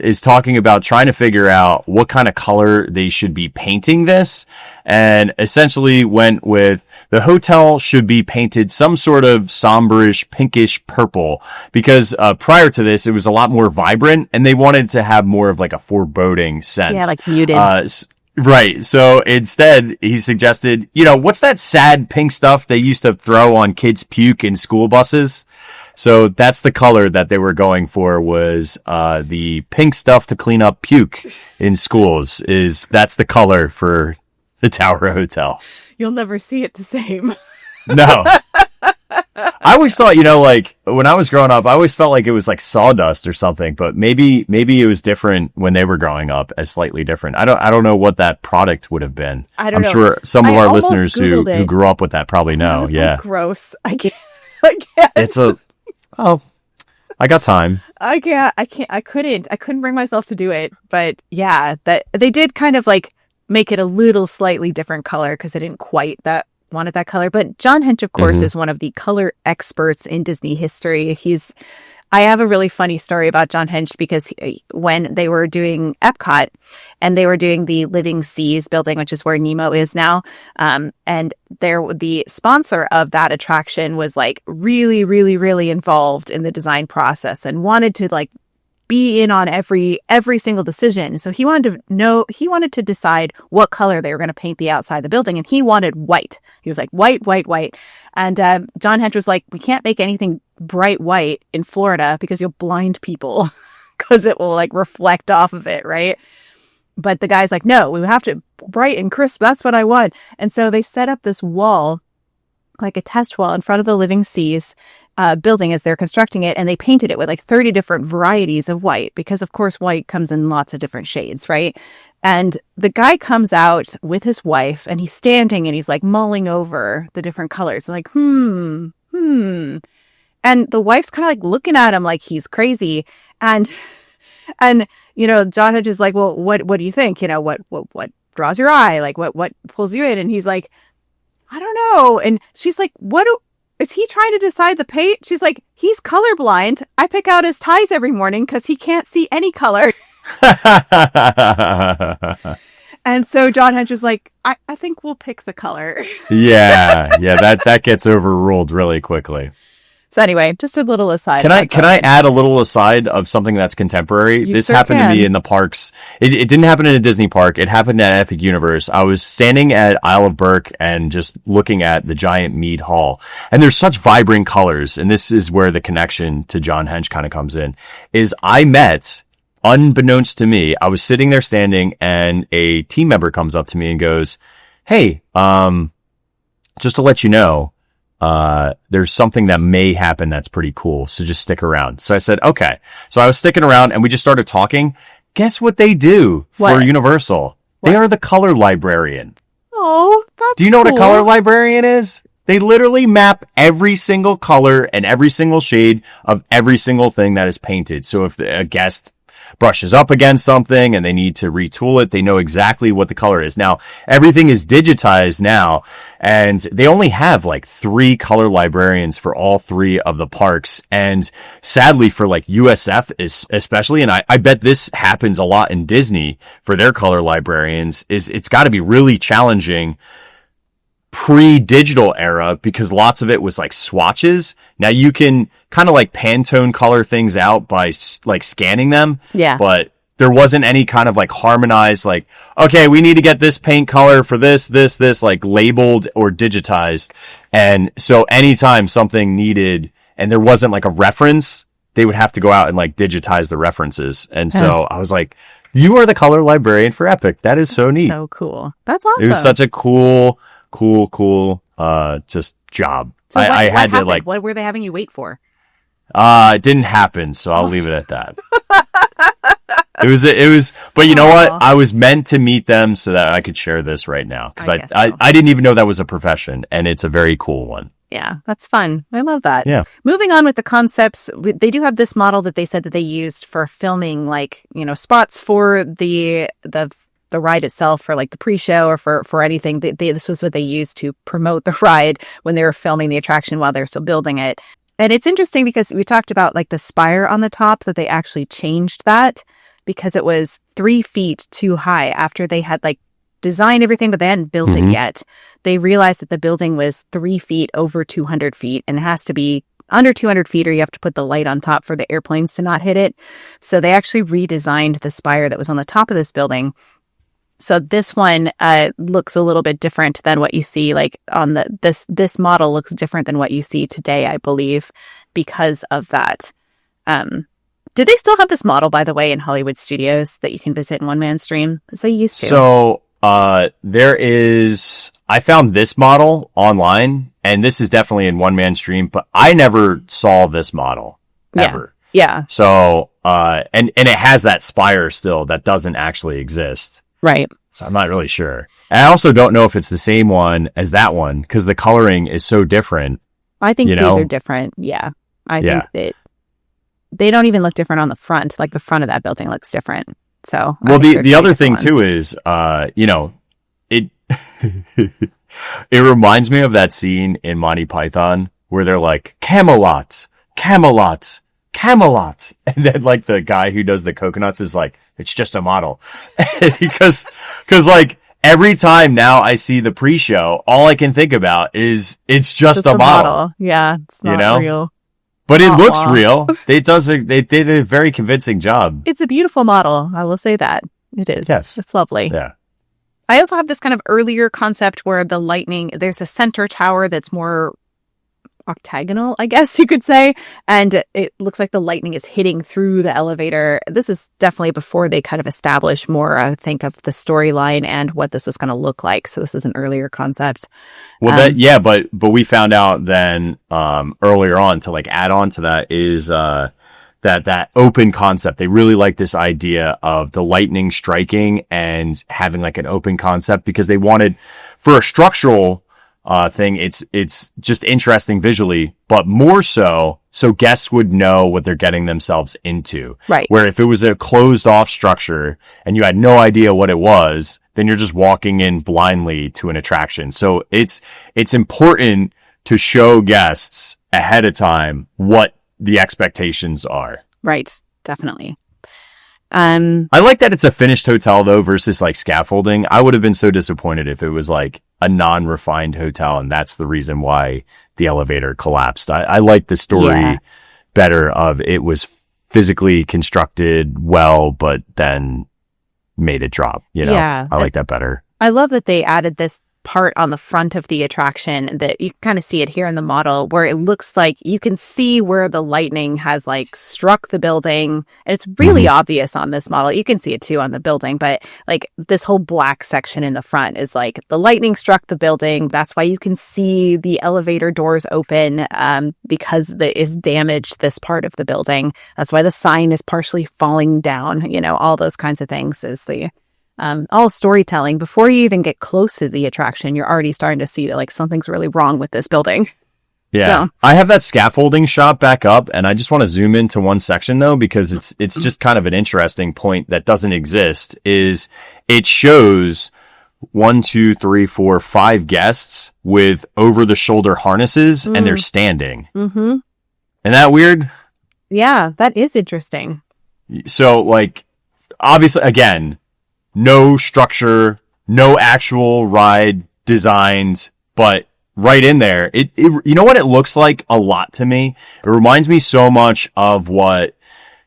is talking about trying to figure out what kind of color they should be painting this, and essentially went with the hotel should be painted some sort of somberish, pinkish purple, because prior to this, it was a lot more vibrant, and they wanted to have more of like a foreboding sense. Yeah, like muted. Right. So instead, he suggested, what's that sad pink stuff they used to throw on kids' puke in school buses? So that's the color that they were going for, was the pink stuff to clean up puke in schools. That's the color for the Tower Hotel. You'll never see it the same. No. I always thought, like when I was growing up, I always felt like it was like sawdust or something, but maybe it was different when they were growing up, as slightly different. I don't know what that product would have been. I'm sure some of our listeners who grew up with that probably know. Yeah. Like, gross. I can't. I got time. I couldn't bring myself to do it. But yeah, that they did kind of like make it a little slightly different color because they didn't quite wanted that color. But John Hench, of course, is one of the color experts in Disney history. I have a really funny story about John Hench because when they were doing Epcot and they were doing the Living Seas building, which is where Nemo is now, and the sponsor of that attraction was like really, really, really involved in the design process and wanted to like be in on every single decision. So he wanted to decide what color they were going to paint the outside of the building, and he wanted white. He was like, white, white, white. And John Hench was like, we can't make anything bright white in Florida because you'll blind people because it will like reflect off of it, right? But the guy's like, no, we have to bright and crisp. That's what I want. And so they set up this wall, like a test wall in front of the Living Seas building as they're constructing it, and they painted it with like 30 different varieties of white because, of course, white comes in lots of different shades, right? And the guy comes out with his wife, and he's standing and he's like mulling over the different colors, like, And the wife's kind of like looking at him like he's crazy, and John Hench is like, well, what do you think? What draws your eye? Like, what pulls you in? And he's like, I don't know. And she's like, is he trying to decide the paint? She's like, he's colorblind. I pick out his ties every morning because he can't see any color. And so John Hench was like, I think we'll pick the color. Yeah, that gets overruled really quickly. So anyway, just a little aside. Can I add a little aside of something that's contemporary? This happened to me in the parks. It didn't happen in a Disney park. It happened at Epic Universe. I was standing at Isle of Berk and just looking at the giant Mead Hall. And there's such vibrant colors. And this is where the connection to John Hench kind of comes in. Is I met, unbeknownst to me, I was sitting there standing and a team member comes up to me and goes, hey, just to let you know, there's something that may happen that's pretty cool, so just stick around. So I said, okay. So I was sticking around and we just started talking. Guess what they do for Universal? What? They are the color librarian. Oh, that's Do you know what a color librarian is? They literally map every single color and every single shade of every single thing that is painted. So if a guest brushes up against something and they need to retool it, they know exactly what the color is. Now, everything is digitized now, and they only have like 3 color librarians for all 3 of the parks. And sadly for like USF is especially, and I bet this happens a lot in Disney for their color librarians, is it's got to be really challenging pre-digital era because lots of it was like swatches. Now you can kind of like Pantone color things out by like scanning them. Yeah. But there wasn't any kind of like harmonized, like, okay, we need to get this paint color for this, like labeled or digitized. And so anytime something needed, and there wasn't like a reference, they would have to go out and like digitize the references. And so I was like, you are the color librarian for Epic. That is so neat. So cool. That's awesome. It was such a cool, just job. So I had happened? to like, what were they having you wait for? It didn't happen. So I'll leave it at that. It was, but you know what? I was meant to meet them so that I could share this right now. Cause I didn't even know that was a profession, and it's a very cool one. Yeah, that's fun. I love that. Yeah. Moving on with the concepts, they do have this model that they said that they used for filming, like, spots for the ride itself, for like the pre-show or for anything. This was what they used to promote the ride when they were filming the attraction while they're still building it. And it's interesting because we talked about like the spire on the top, that they actually changed that because it was 3 feet too high after they had like designed everything, but they hadn't built it yet. They realized that the building was 3 feet over 200 feet and it has to be under 200 feet or you have to put the light on top for the airplanes to not hit it. So they actually redesigned the spire that was on the top of this building. So this one looks a little bit different than what you see like on this model looks different than what you see today, I believe, because of that. Do they still have this model, by the way, in Hollywood studios that you can visit in One Man Stream? As they used to. So there is. I found this model online, and this is definitely in One Man Stream, but I never saw this model ever. Yeah. So and it has that spire still that doesn't actually exist. Right. So I'm not really sure. And I also don't know if it's the same one as that one because the coloring is so different. I think these are different. Yeah. I think that they don't even look different on the front. Like the front of that building looks different. So, well, the other thing too is, it, it reminds me of that scene in Monty Python where they're like, Camelot, Camelot, Camelot. And then like the guy who does the coconuts is like, it's just a model. because like every time now I see the pre-show, all I can think about is it's just a model. Yeah. It's not real. But it looks real. They did a very convincing job. It's a beautiful model. I will say that. It is. Yes. It's lovely. Yeah. I also have this kind of earlier concept where the lightning, there's a center tower that's more octagonal, I guess you could say. And it looks like the lightning is hitting through the elevator. This is definitely before they kind of establish more, I think, of the storyline and what this was going to look like. So this is an earlier concept. Well, but we found out then earlier on to like add on to that is that open concept. They really like this idea of the lightning striking and having like an open concept because they wanted for a structural thing. It's just interesting visually, but more so guests would know what they're getting themselves into. Right. Where if it was a closed off structure and you had no idea what it was, then you're just walking in blindly to an attraction. So it's important to show guests ahead of time what the expectations are. Right. Definitely. I like that it's a finished hotel though versus like scaffolding. I would have been so disappointed if it was like a non-refined hotel and that's the reason why the elevator collapsed. I like the story better of it was physically constructed well, but then made it drop. I like that better. I love that they added this part on the front of the attraction that you kind of see it here in the model where it looks like you can see where the lightning has like struck the building. And it's really obvious on this model. You can see it too on the building, but like this whole black section in the front is like the lightning struck the building. That's why you can see the elevator doors open because it's damaged this part of the building. That's why the sign is partially falling down, all those kinds of things is the all storytelling. Before you even get close to the attraction, you're already starting to see that like something's really wrong with this building. Yeah. So. I have that scaffolding shot back up and I just want to zoom into one section though, because it's just kind of an interesting point that doesn't exist is it shows 1, 2, 3, 4, 5 guests with over the shoulder harnesses and they're standing. Mm-hmm. Isn't that weird? Yeah, that is interesting. So like, obviously again, no structure, no actual ride designed, but right in there, it you know what it looks like a lot to me? It reminds me so much of what,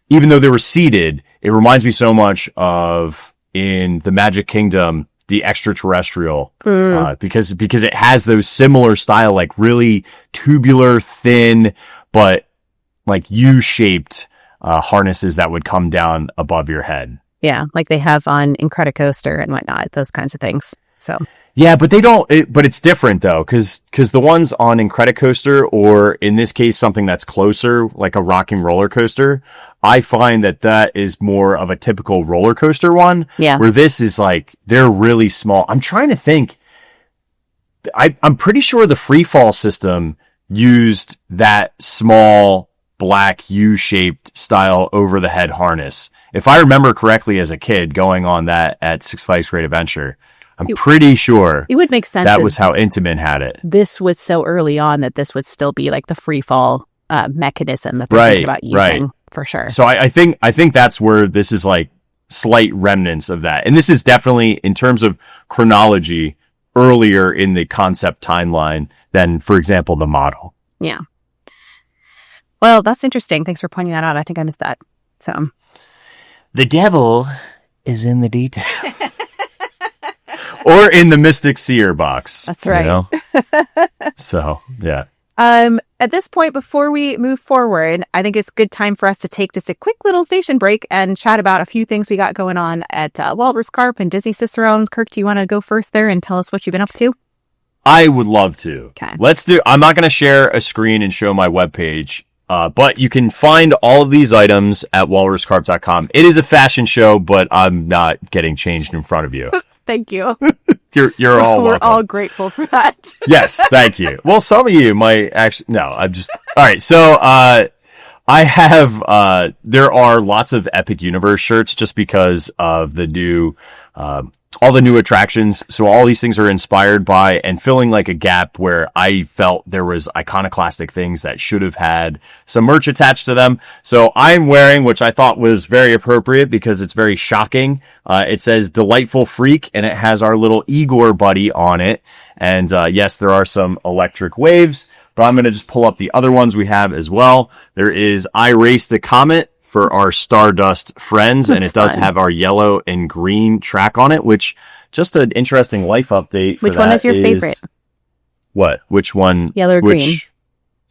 even though they were seated, it reminds me so much of in the Magic Kingdom, the extraterrestrial, because it has those similar style, like really tubular, thin, but like U-shaped harnesses that would come down above your head. Yeah, like they have on Incredicoaster and whatnot, those kinds of things. So yeah, but they don't. But it's different though, because the ones on Incredicoaster, or in this case, something that's closer, like a rocking roller coaster, I find that is more of a typical roller coaster one. Yeah. Where this is like they're really small. I'm trying to think. I'm pretty sure the free fall system used that small black U-shaped style over the head harness. If I remember correctly as a kid going on that at Six Flags Great Adventure, I'm pretty sure it would make sense that was how Intamin had it. This was so early on that this would still be like the free fall mechanism that they're thinking about using for sure. So I think that's where this is like slight remnants of that. And this is definitely in terms of chronology earlier in the concept timeline than, for example, the model. Yeah. Well, that's interesting. Thanks for pointing that out. I think I missed that. So, the devil is in the detail, or in the Mystic Seer box. That's right. So, yeah. At this point, before we move forward, I think it's a good time for us to take just a quick little station break and chat about a few things we got going on at Walrus Carp and Disney Cicerone. Kirk, do you want to go first there and tell us what you've been up to? I would love to. Okay. I'm not going to share a screen and show my webpage, but you can find all of these items at walruscarp.com. It is a fashion show, but I'm not getting changed in front of you. Thank you. You're all We're welcome. all grateful for that. Yes, thank you. Well, some of you might actually. No, I'm just. All right, so I have. There are lots of Epic Universe shirts just because of the new. All the new attractions. So all these things are inspired by and filling like a gap where I felt there was iconoclastic things that should have had some merch attached to them. So I'm wearing, which I thought was very appropriate because it's very shocking. It says Delightful Freak and it has our little Igor buddy on it. And, yes, there are some electric waves, but I'm going to just pull up the other ones we have as well. There is I Raced a Comet for our Stardust friends, and it does have our yellow and green track on it, which just an interesting life update. For Which one is your favorite? What? Which one? Yellow or green?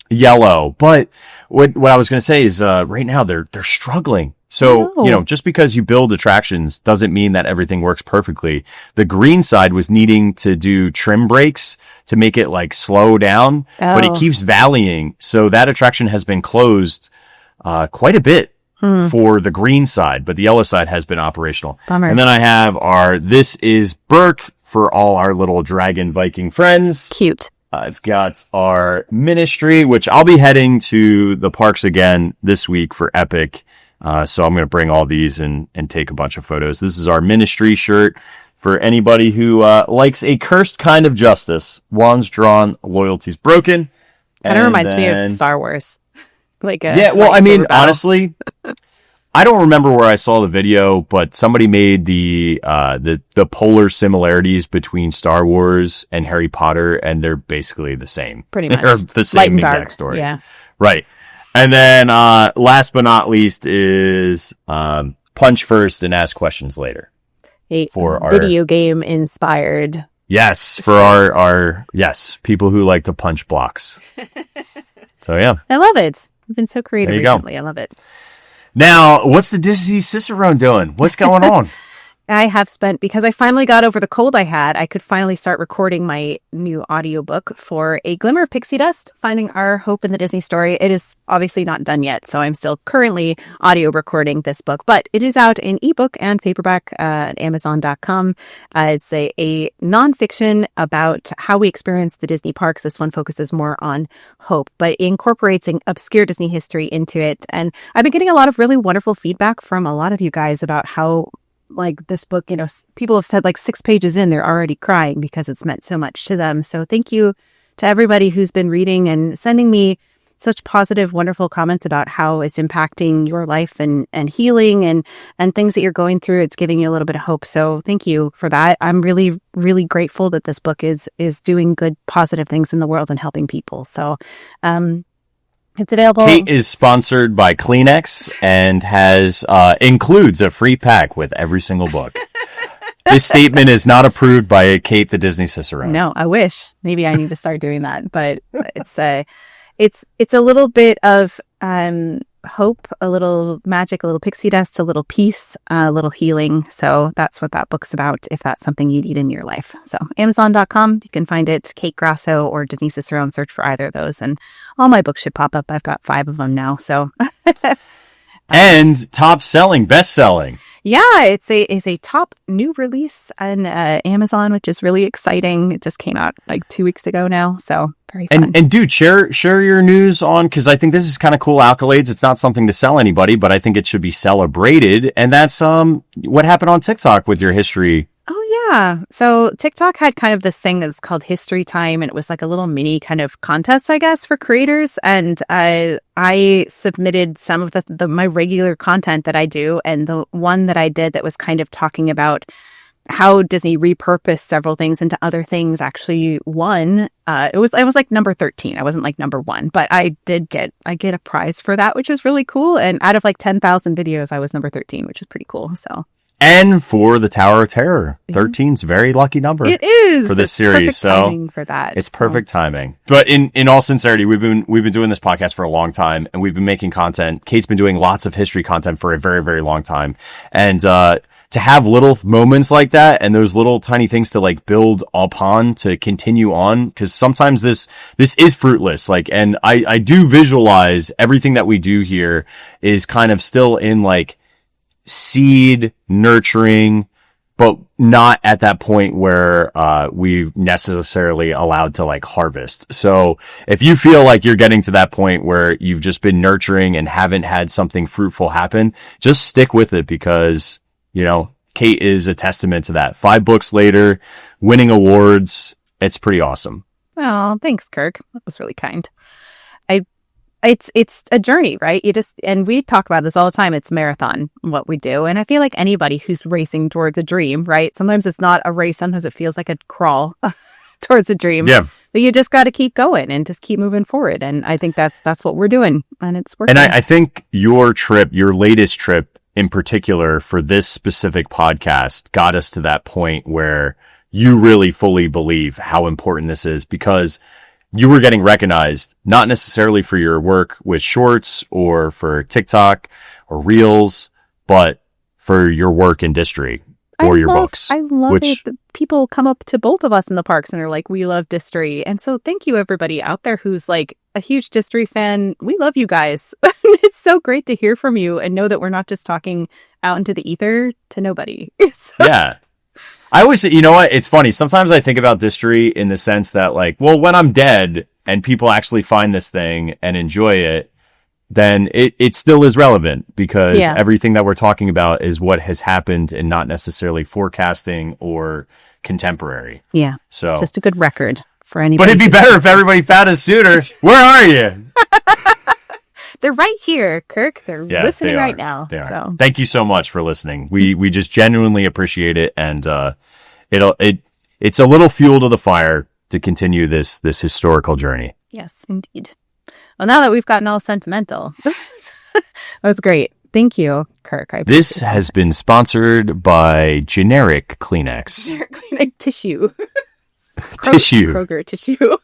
Yellow. But what I was going to say is right now they're struggling. So, just because you build attractions doesn't mean that everything works perfectly. The green side was needing to do trim brakes to make it like slow down, but it keeps valleying. So that attraction has been closed quite a bit. For the green side, but the yellow side has been operational. Bummer. And then I have our This Is Burke for all our little dragon Viking friends. Cute. I've got our Ministry, which I'll be heading to the parks again this week for Epic. So I'm going to bring all these and take a bunch of photos. This is our Ministry shirt for anybody who likes a cursed kind of justice. Wands drawn, loyalties broken. Kind of reminds me of Star Wars. Honestly, I don't remember where I saw the video, but somebody made the polar similarities between Star Wars and Harry Potter, and they're basically the same. Pretty much. They're the same exact story. Yeah. Right. And then last but not least is Punch First and Ask Questions Later. For our video game inspired. Yes, for our people who like to punch blocks. So yeah. I love it. I've been so creative recently. Go. I love it. Now, what's the Disney Cicerone doing? What's going on? I have spent, because I finally got over the cold I had, I could finally start recording my new audiobook for A Glimmer of Pixie Dust, Finding Our Hope in the Disney Story. It is obviously not done yet, so I'm still currently audio recording this book, but it is out in ebook and paperback at Amazon.com. It's a nonfiction about how we experience the Disney parks. This one focuses more on hope, but incorporates obscure Disney history into it. And I've been getting a lot of really wonderful feedback from a lot of you guys about how this book, people have said 6 pages in, they're already crying because it's meant so much to them. So thank you to everybody who's been reading and sending me such positive, wonderful comments about how it's impacting your life and healing and things that you're going through. It's giving you a little bit of hope. So thank you for that. I'm really, really grateful that this book is doing good, positive things in the world and helping people. So, it's available. Kate is sponsored by Kleenex and includes a free pack with every single book. This statement is not approved by Kate the Disney Cicerone. No, I wish. Maybe I need to start doing that. But it's a little bit of hope, a little magic, a little pixie dust, a little peace, a little healing. So that's what that book's about, if that's something you need in your life. So Amazon.com, you can find it. Kate Grasso or Disney Cicerone, search for either of those. And all my books should pop up. I've got 5 of them now. So and best-selling. Yeah, it's a top new release on Amazon, which is really exciting. It just came out 2 weeks ago now, so very fun. And dude, share your news on, because I think this is kind of cool accolades. It's not something to sell anybody, but I think it should be celebrated. And that's what happened on TikTok with your history. Oh yeah, so TikTok had kind of this thing that's called History Time, and it was like a little mini kind of contest, I guess, for creators. And I submitted some of my regular content that I do, and the one that I did that was kind of talking about how Disney repurposed several things into other things actually won. I was like number 13. I wasn't like number 1, but I get a prize for that, which is really cool. And out of 10,000 videos, I was number 13, which is pretty cool. So. And for the Tower of Terror, 13's very lucky number. It is for this series. Perfect so timing for that. It's perfect timing. But in all sincerity, we've been doing this podcast for a long time, and we've been making content. Kate's been doing lots of history content for a very, very long time. And to have little moments like that and those little tiny things to like build upon to continue on, because sometimes this is fruitless. Like, and I do visualize everything that we do here is kind of still in like seed nurturing, but not at that point where we necessarily allowed to like harvest. So if you feel like you're getting to that point where you've just been nurturing and haven't had something fruitful happen, just stick with it, because you know, Kate is a testament to that. 5 books later, winning awards. It's pretty awesome. Oh, thanks, Kirk. That was really kind. It's a journey, right? And we talk about this all the time. It's marathon, what we do. And I feel like anybody who's racing towards a dream, right? Sometimes it's not a race. Sometimes it feels like a crawl towards a dream. Yeah. But you just got to keep going and just keep moving forward. And I think that's what we're doing. And it's working. And I think your latest trip in particular for this specific podcast got us to that point where you really fully believe how important this is, because you were getting recognized, not necessarily for your work with shorts or for TikTok or Reels, but for your work in Distory or your books. I love it. People come up to both of us in the parks and are like, we love Distory. And so thank you, everybody out there who's like a huge Distory fan. We love you guys. It's so great to hear from you and know that we're not just talking out into the ether to nobody. Yeah. I always say, you know what? It's funny. Sometimes I think about Distory in the sense that like, well, when I'm dead and people actually find this thing and enjoy it, then it still is relevant, because everything that we're talking about is what has happened and not necessarily forecasting or contemporary. Yeah. So just a good record for anybody. But it'd be better if everybody found us sooner. Where are you? They're right here, Kirk. They're listening right now. They are. So thank you so much for listening. We just genuinely appreciate it, and it's a little fuel to the fire to continue this historical journey. Yes, indeed. Well, now that we've gotten all sentimental, that was great. Thank you, Kirk. This has been sponsored by Generic Kleenex. Generic Kleenex tissue. Tissue. Kroger tissue.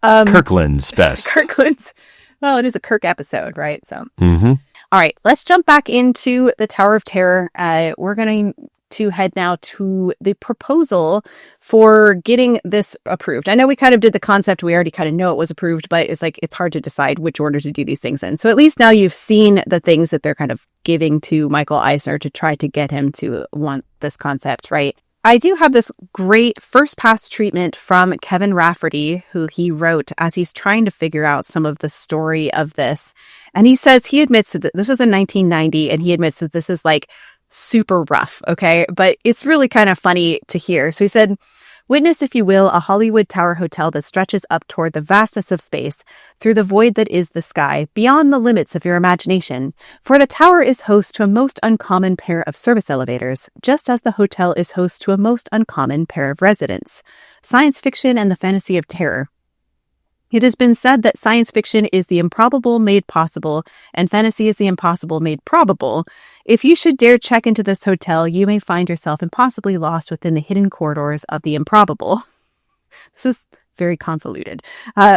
Kirkland's best. Kirkland's. Well, it is a Kirk episode, right? So, All right, let's jump back into the Tower of Terror. We're going to head now to the proposal for getting this approved. I know we kind of did the concept. We already kind of know it was approved, but it's hard to decide which order to do these things in. So at least now you've seen the things that they're kind of giving to Michael Eisner to try to get him to want this concept, right? I do have this great first pass treatment from Kevin Rafferty, who he wrote as he's trying to figure out some of the story of this. And he says, he admits that this was in 1990, and he admits that this is like super rough, okay? But it's really kind of funny to hear. So he said, witness, if you will, a Hollywood tower hotel that stretches up toward the vastness of space, through the void that is the sky, beyond the limits of your imagination. For the tower is host to a most uncommon pair of service elevators, just as the hotel is host to a most uncommon pair of residents. Science fiction and the fantasy of terror. It has been said that science fiction is the improbable made possible, and fantasy is the impossible made probable. If you should dare check into this hotel, you may find yourself impossibly lost within the hidden corridors of the improbable. This is very convoluted.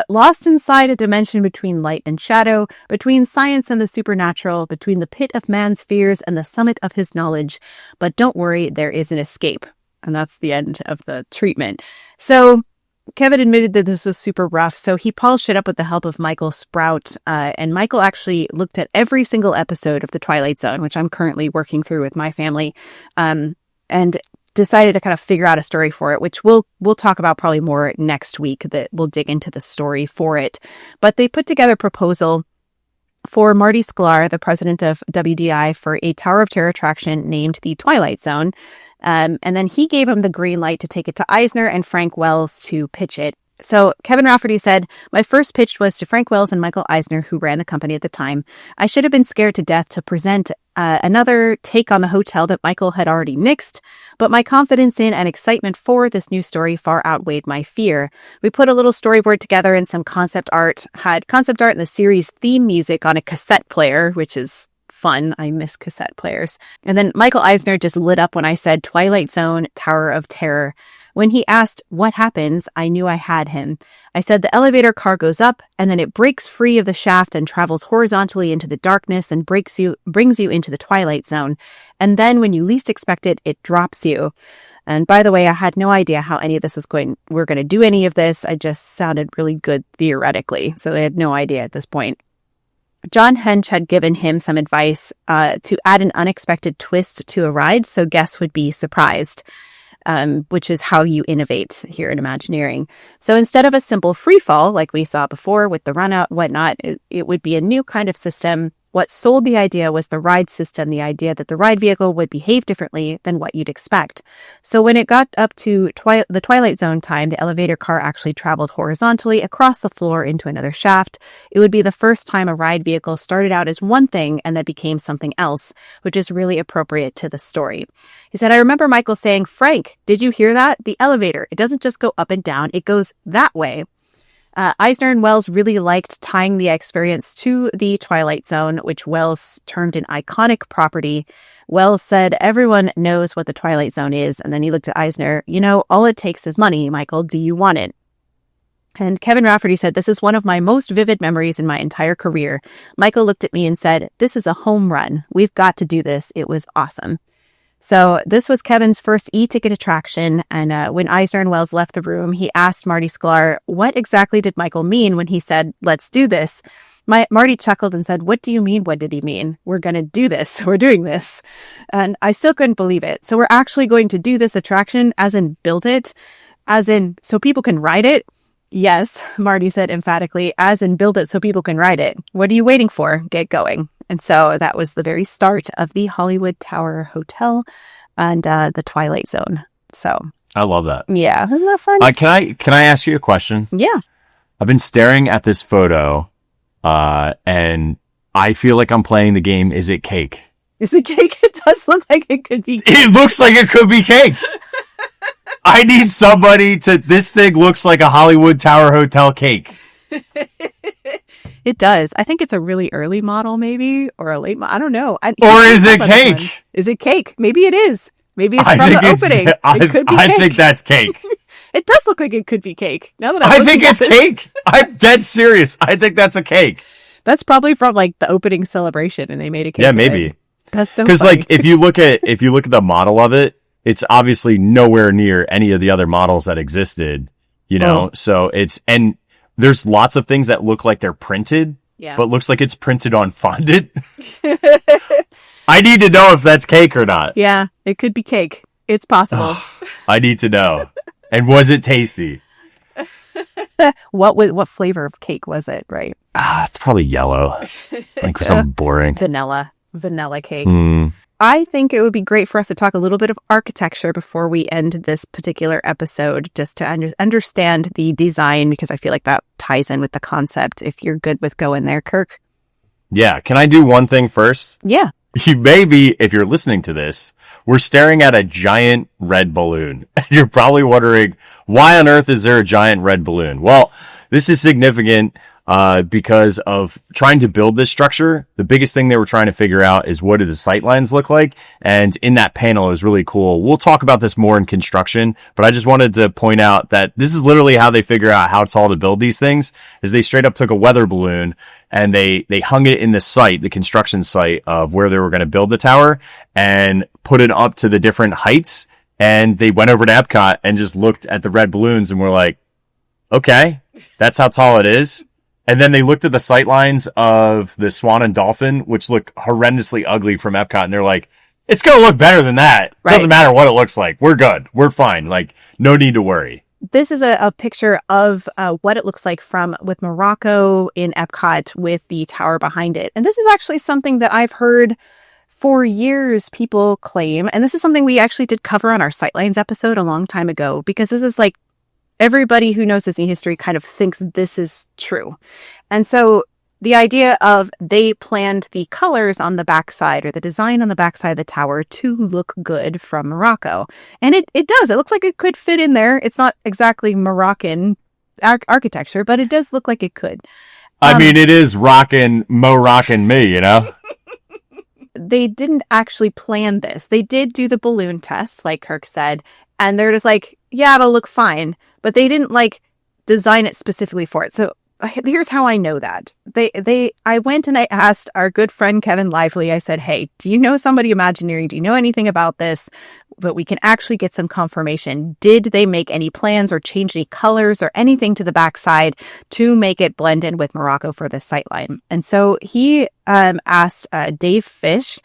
Lost inside a dimension between light and shadow, between science and the supernatural, between the pit of man's fears and the summit of his knowledge. But don't worry, there is an escape. And that's the end of the treatment. So Kevin admitted that this was super rough, so he polished it up with the help of Michael Sprout, and Michael actually looked at every single episode of The Twilight Zone, which I'm currently working through with my family, and decided to kind of figure out a story for it, which we'll talk about probably more next week, that we'll dig into the story for it. But they put together a proposal for Marty Sklar, the president of WDI, for a Tower of Terror attraction named the Twilight Zone. And then he gave him the green light to take it to Eisner and Frank Wells to pitch it. So Kevin Rafferty said, my first pitch was to Frank Wells and Michael Eisner, who ran the company at the time. I should have been scared to death to present another take on the hotel that Michael had already nixed, but my confidence in and excitement for this new story far outweighed my fear. We put a little storyboard together and some concept art, had concept art and the series theme music on a cassette player, which is fun. I miss cassette players. And then Michael Eisner just lit up when I said Twilight Zone, Tower of Terror. When he asked what happens, I knew I had him. I said the elevator car goes up and then it breaks free of the shaft and travels horizontally into the darkness and brings you into the Twilight Zone. And then when you least expect it, it drops you. And by the way, I had no idea how any of this we're going to do any of this. I just sounded really good theoretically. So they had no idea at this point. John Hench had given him some advice to add an unexpected twist to a ride so guests would be surprised. Which is how you innovate here in Imagineering. So instead of a simple free fall like we saw before with the run out and whatnot, it would be a new kind of system. What sold the idea was the ride system, the idea that the ride vehicle would behave differently than what you'd expect. So when it got up to the Twilight Zone time, the elevator car actually traveled horizontally across the floor into another shaft. It would be the first time a ride vehicle started out as one thing and then became something else, which is really appropriate to the story. He said, I remember Michael saying, Frank, did you hear that? The elevator, it doesn't just go up and down, it goes that way. Eisner and Wells really liked tying the experience to the Twilight Zone, which Wells termed an iconic property. Wells said, everyone knows what the Twilight Zone is. And then he looked at Eisner, all it takes is money, Michael. Do you want it? And Kevin Rafferty said, this is one of my most vivid memories in my entire career. Michael looked at me and said, this is a home run. We've got to do this. It was awesome. So this was Kevin's first e-ticket attraction, and when Eisner and Wells left the room, he asked Marty Sklar, what exactly did Michael mean when he said, let's do this? Marty chuckled and said, what do you mean? What did he mean? We're going to do this. We're doing this. And I still couldn't believe it. So we're actually going to do this attraction, as in build it, as in so people can ride it? Yes, Marty said emphatically, as in build it so people can ride it. What are you waiting for? Get going. And so that was the very start of the Hollywood Tower Hotel and the Twilight Zone. So I love that. Yeah, isn't that fun? Can I ask you a question? Yeah. I've been staring at this photo, and I feel like I'm playing the game. Is it cake? Is it cake? It does look like it could be cake. It looks like it could be cake. I need somebody to. This thing looks like a Hollywood Tower Hotel cake. It does. I think it's a really early model, maybe, or a late model. I don't know. Or is it cake? Is it cake? Maybe it is. Maybe it's from the opening. It could be cake. I think that's cake. It does look like it could be cake. Now that I think it's cake. I'm dead serious. I think that's a cake. That's probably from like the opening celebration, and they made a cake. Yeah, maybe. That's so. Because like if you look at the model of it, it's obviously nowhere near any of the other models that existed. So and there's lots of things that look like they're printed, but looks like it's printed on fondant. I need to know if that's cake or not. Yeah, it could be cake. It's possible. I need to know. And was it tasty? What flavor of cake was it, right? It's probably yellow. Like something boring. Vanilla cake. I think it would be great for us to talk a little bit of architecture before we end this particular episode, just to understand the design, because I feel like that ties in with the concept. If you're good with going there, Kirk. Yeah. Can I do one thing first? Yeah. You may be, if you're listening to this, we're staring at a giant red balloon. You're probably wondering, why on earth is there a giant red balloon? Well, this is significant because of trying to build this structure. The biggest thing they were trying to figure out is what do the sightlines look like? And in that panel is really cool. We'll talk about this more in construction, but I just wanted to point out that this is literally how they figure out how tall to build these things, is they straight up took a weather balloon and they hung it in the site, the construction site of where they were going to build the tower, and put it up to the different heights. And they went over to Epcot and just looked at the red balloons and were like, okay, that's how tall it is. And then they looked at the sightlines of the Swan and Dolphin, which look horrendously ugly from Epcot. And they're like, it's going to look better than that. Right. Doesn't matter what it looks like. We're good. We're fine. Like, no need to worry. This is a picture of what it looks like with Morocco in Epcot with the tower behind it. And this is actually something that I've heard for years people claim. And this is something we actually did cover on our Sightlines episode a long time ago, because this is like, everybody who knows Disney history kind of thinks this is true. And so the idea of they planned the colors on the backside, or the design on the backside of the tower, to look good from Morocco. And it does. It looks like it could fit in there. It's not exactly Moroccan architecture, but it does look like it could. I mean, it is rockin' me, you know? they didn't actually plan this. They did do the balloon test, like Kirk said, and they're just like, yeah, it'll look fine. But they didn't like design it specifically for it. So here's how I know that. I went and I asked our good friend Kevin Lively. I said, hey, do you know somebody Imagineering? Do you know anything about this? But we can actually get some confirmation. Did they make any plans or change any colors or anything to the backside to make it blend in with Morocco for this sightline? And so he asked Dave Fish,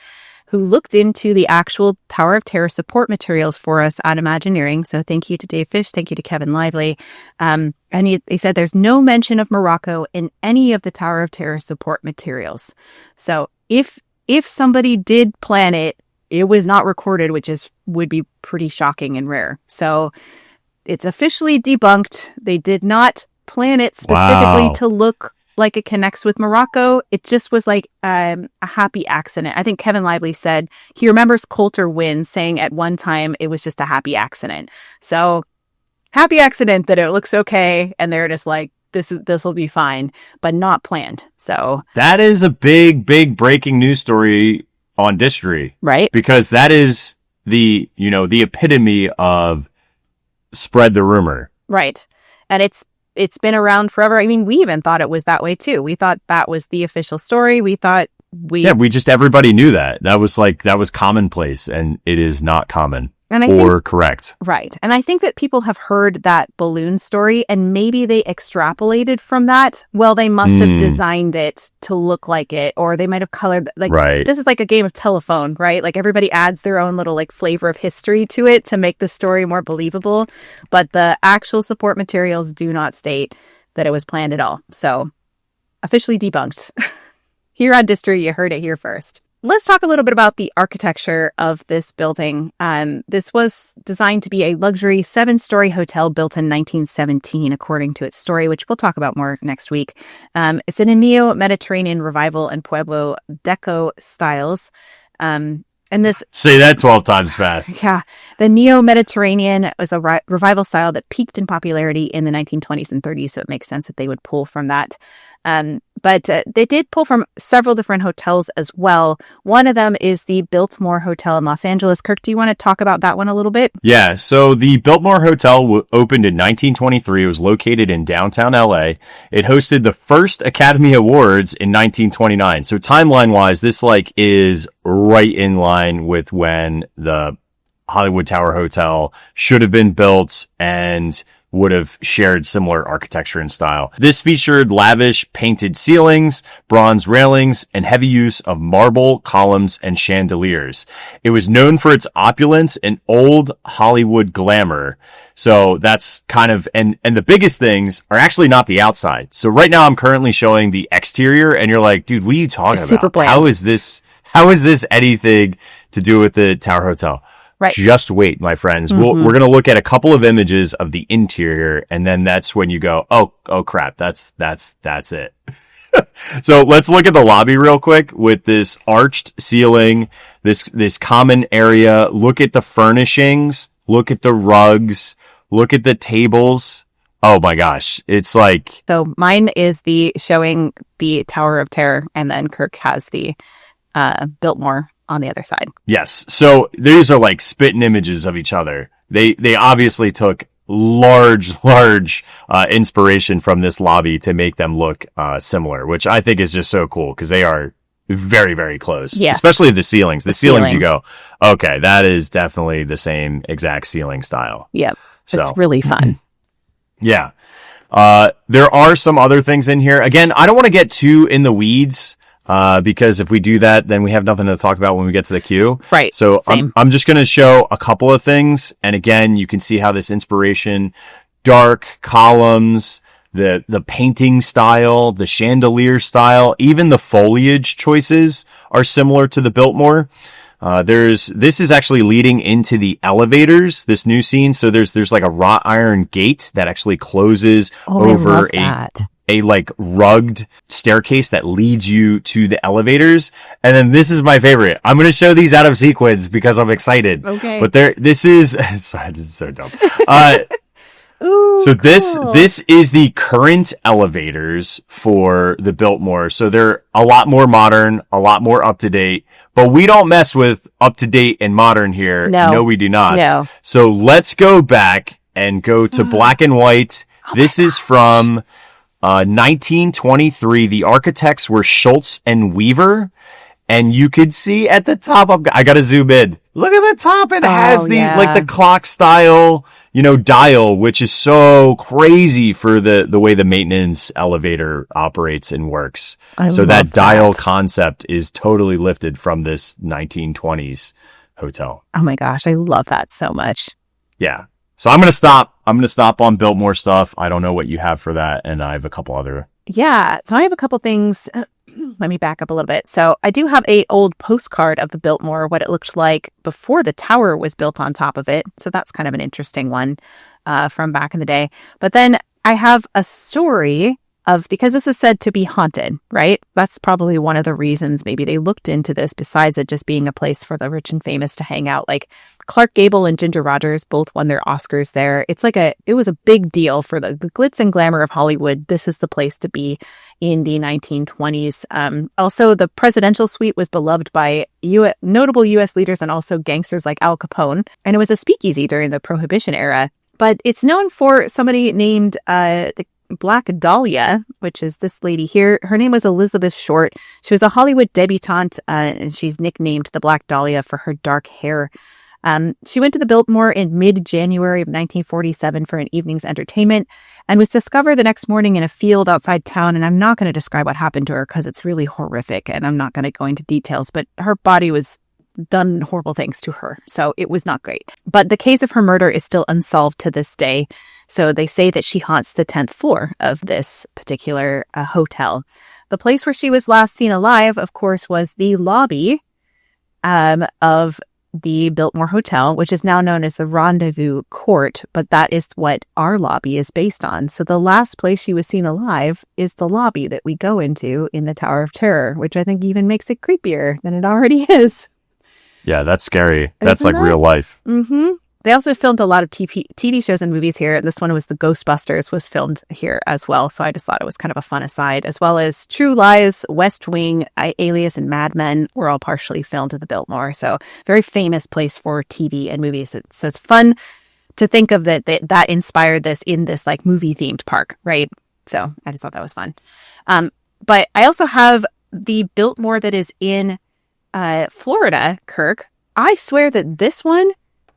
who looked into the actual Tower of Terror support materials for us at Imagineering. So thank you to Dave Fish. Thank you to Kevin Lively. And he said there's no mention of Morocco in any of the Tower of Terror support materials. So if somebody did plan it, it was not recorded, which would be pretty shocking and rare. So it's officially debunked. They did not plan it specifically to look like it connects with Morocco. It just was like a happy accident. I think Kevin Lively said he remembers Coulter Wynn saying at one time it was just a happy accident. So happy accident that it looks okay, and they're just like, this will be fine, but not planned. So that is a big breaking news story on Distory, right? Because that is the epitome of spread the rumor, right? And it's been around forever. I mean, we even thought it was that way too. We thought that was the official story. We thought everybody knew that. That was commonplace, and it is not common. And correct. Right. And I think that people have heard that balloon story and maybe they extrapolated from that. Well, they must have designed it to look like it, or they might have colored This is like a game of telephone, right? Like everybody adds their own little like flavor of history to it to make the story more believable. But the actual support materials do not state that it was planned at all. So officially debunked. Here on Distory, you heard it here first. Let's talk a little bit about the architecture of this building. This was designed to be a luxury 7-story hotel built in 1917, according to its story, which we'll talk about more next week. It's in a neo-Mediterranean revival and Pueblo Deco styles. And this say that 12 times fast. Yeah, the neo-Mediterranean was a revival style that peaked in popularity in the 1920s and 30s, so it makes sense that they would pull from that. But they did pull from several different hotels as well. One of them is the Biltmore Hotel in Los Angeles. Kirk, do you want to talk about that one a little bit? Yeah, so the Biltmore Hotel opened in 1923. It was located in downtown LA. It hosted the first Academy Awards in 1929. So timeline-wise, this is right in line with when the Hollywood Tower Hotel should have been built and would have shared similar architecture and style. This featured lavish painted ceilings, bronze railings, and heavy use of marble columns and chandeliers. It was known for its opulence and old Hollywood glamour. So that's kind of, and the biggest things are actually not the outside. So right now I'm currently showing the exterior and you're like, dude, what are you talking about? Super bland. How is this anything to do with the Tower Hotel? Right. Just wait, my friends. We're going to look at a couple of images of the interior, and then that's when you go, oh crap, that's it. So let's look at the lobby real quick with this arched ceiling, this common area. Look at the furnishings. Look at the rugs. Look at the tables. Oh my gosh. It's like... So mine is showing the Tower of Terror, and then Kirk has the Biltmore on the other side. Yes. So these are like spitting images of each other. They obviously took large inspiration from this lobby to make them look similar, which I think is just so cool because they are very, very close. Yes. Especially the ceilings. The ceilings, you go, okay, that is definitely the same exact ceiling style. Yep. So, it's really fun. Yeah. There are some other things in here. Again, I don't want to get too in the weeds. Because if we do that, then we have nothing to talk about when we get to the queue. Right. So I'm just going to show a couple of things. And again, you can see how this inspiration, dark columns, the painting style, the chandelier style, even the foliage choices are similar to the Biltmore. This is actually leading into the elevators, this new scene. So there's like a wrought iron gate that actually closes over a like rugged staircase that leads you to the elevators. And then this is my favorite. I'm going to show these out of sequence because I'm excited. Okay. But this is, sorry, this is so dumb. Ooh, So cool. this is the current elevators for the Biltmore. So they're a lot more modern, a lot more up to date, but we don't mess with up to date and modern here. No. We do not. No. So let's go back and go to black and white. This is from 1923. The architects were Schultz and Weaver. And you could see at the top, I got to zoom in. Look at the top. It has the clock style, dial, which is so crazy for the way the maintenance elevator operates and works. So that dial concept is totally lifted from this 1920s hotel. Oh my gosh. I love that so much. Yeah. So I'm going to stop. I'm going to stop on Biltmore stuff. I don't know what you have for that. And I have a couple other. Yeah. So I have a couple things. Let me back up a little bit. So I do have a old postcard of the Biltmore, what it looked like before the tower was built on top of it. So that's kind of an interesting one from back in the day. But then I have a story of, because this is said to be haunted, right? That's probably one of the reasons maybe they looked into this, besides it just being a place for the rich and famous to hang out. Like Clark Gable and Ginger Rogers both won their Oscars there. It's like it was a big deal for the glitz and glamour of Hollywood. This is the place to be in the 1920s. Also, the presidential suite was beloved by notable U.S. leaders and also gangsters like Al Capone. And it was a speakeasy during the Prohibition era. But it's known for somebody named the Black Dahlia, which is this lady here. Her name was Elizabeth Short. She was a Hollywood debutante, and she's nicknamed the Black Dahlia for her dark hair. She went to the Biltmore in mid-January of 1947 for an evening's entertainment and was discovered the next morning in a field outside town. And I'm not going to describe what happened to her because it's really horrific, and I'm not going to go into details, but her body was done horrible things to her. So it was not great. But the case of her murder is still unsolved to this day. So they say that she haunts the 10th floor of this particular hotel. The place where she was last seen alive, of course, was the lobby of the Biltmore Hotel, which is now known as the Rendezvous Court, but that is what our lobby is based on. So the last place she was seen alive is the lobby that we go into in the Tower of Terror, which I think even makes it creepier than it already is. Yeah, that's scary. That's like real life. Mm-hmm. They also filmed a lot of TV shows and movies here. This one was the Ghostbusters was filmed here as well. So I just thought it was kind of a fun aside, as well as True Lies, West Wing, Alias, and Mad Men were all partially filmed at the Biltmore. So very famous place for TV and movies. So it's fun to think of that inspired this in this like movie themed park, right? So I just thought that was fun. But I also have the Biltmore that is in Florida, Kirk. I swear that this one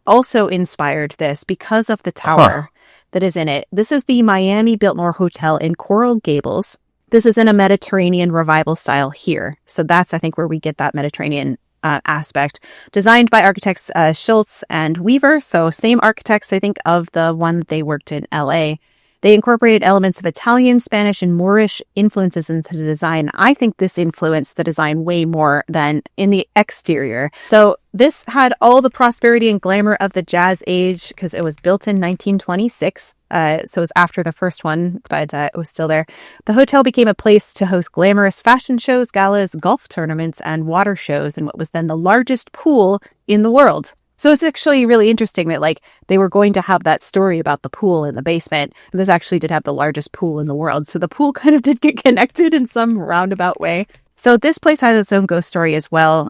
also inspired this because of the tower that is in it. This is the Miami Biltmore Hotel in Coral Gables. This is in a Mediterranean revival style here. So that's, I think, where we get that Mediterranean aspect. Designed by architects Schultz and Weaver. So same architects, I think, of the one that they worked in LA. They incorporated elements of Italian, Spanish, and Moorish influences into the design. I think this influenced the design way more than in the exterior. So this had all the prosperity and glamour of the Jazz Age because it was built in 1926. So it was after the first one, but it was still there. The hotel became a place to host glamorous fashion shows, galas, golf tournaments, and water shows in what was then the largest pool in the world. So it's actually really interesting that like they were going to have that story about the pool in the basement. And this actually did have the largest pool in the world. So the pool kind of did get connected in some roundabout way. So this place has its own ghost story as well.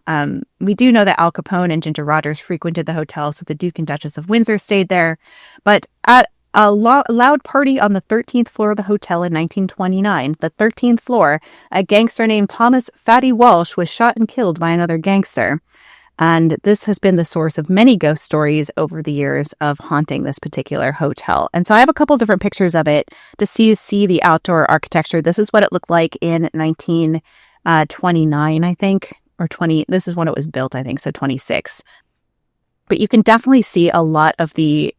We do know that Al Capone and Ginger Rogers frequented the hotel. So the Duke and Duchess of Windsor stayed there. But at a loud party on the 13th floor of the hotel in 1929, the 13th floor, a gangster named Thomas Fatty Walsh was shot and killed by another gangster. And this has been the source of many ghost stories over the years of haunting this particular hotel. And so I have a couple different pictures of it to see the outdoor architecture. This is what it looked like in 1929, I think, or 20. This is when it was built, I think, so 26. But you can definitely see a lot of the,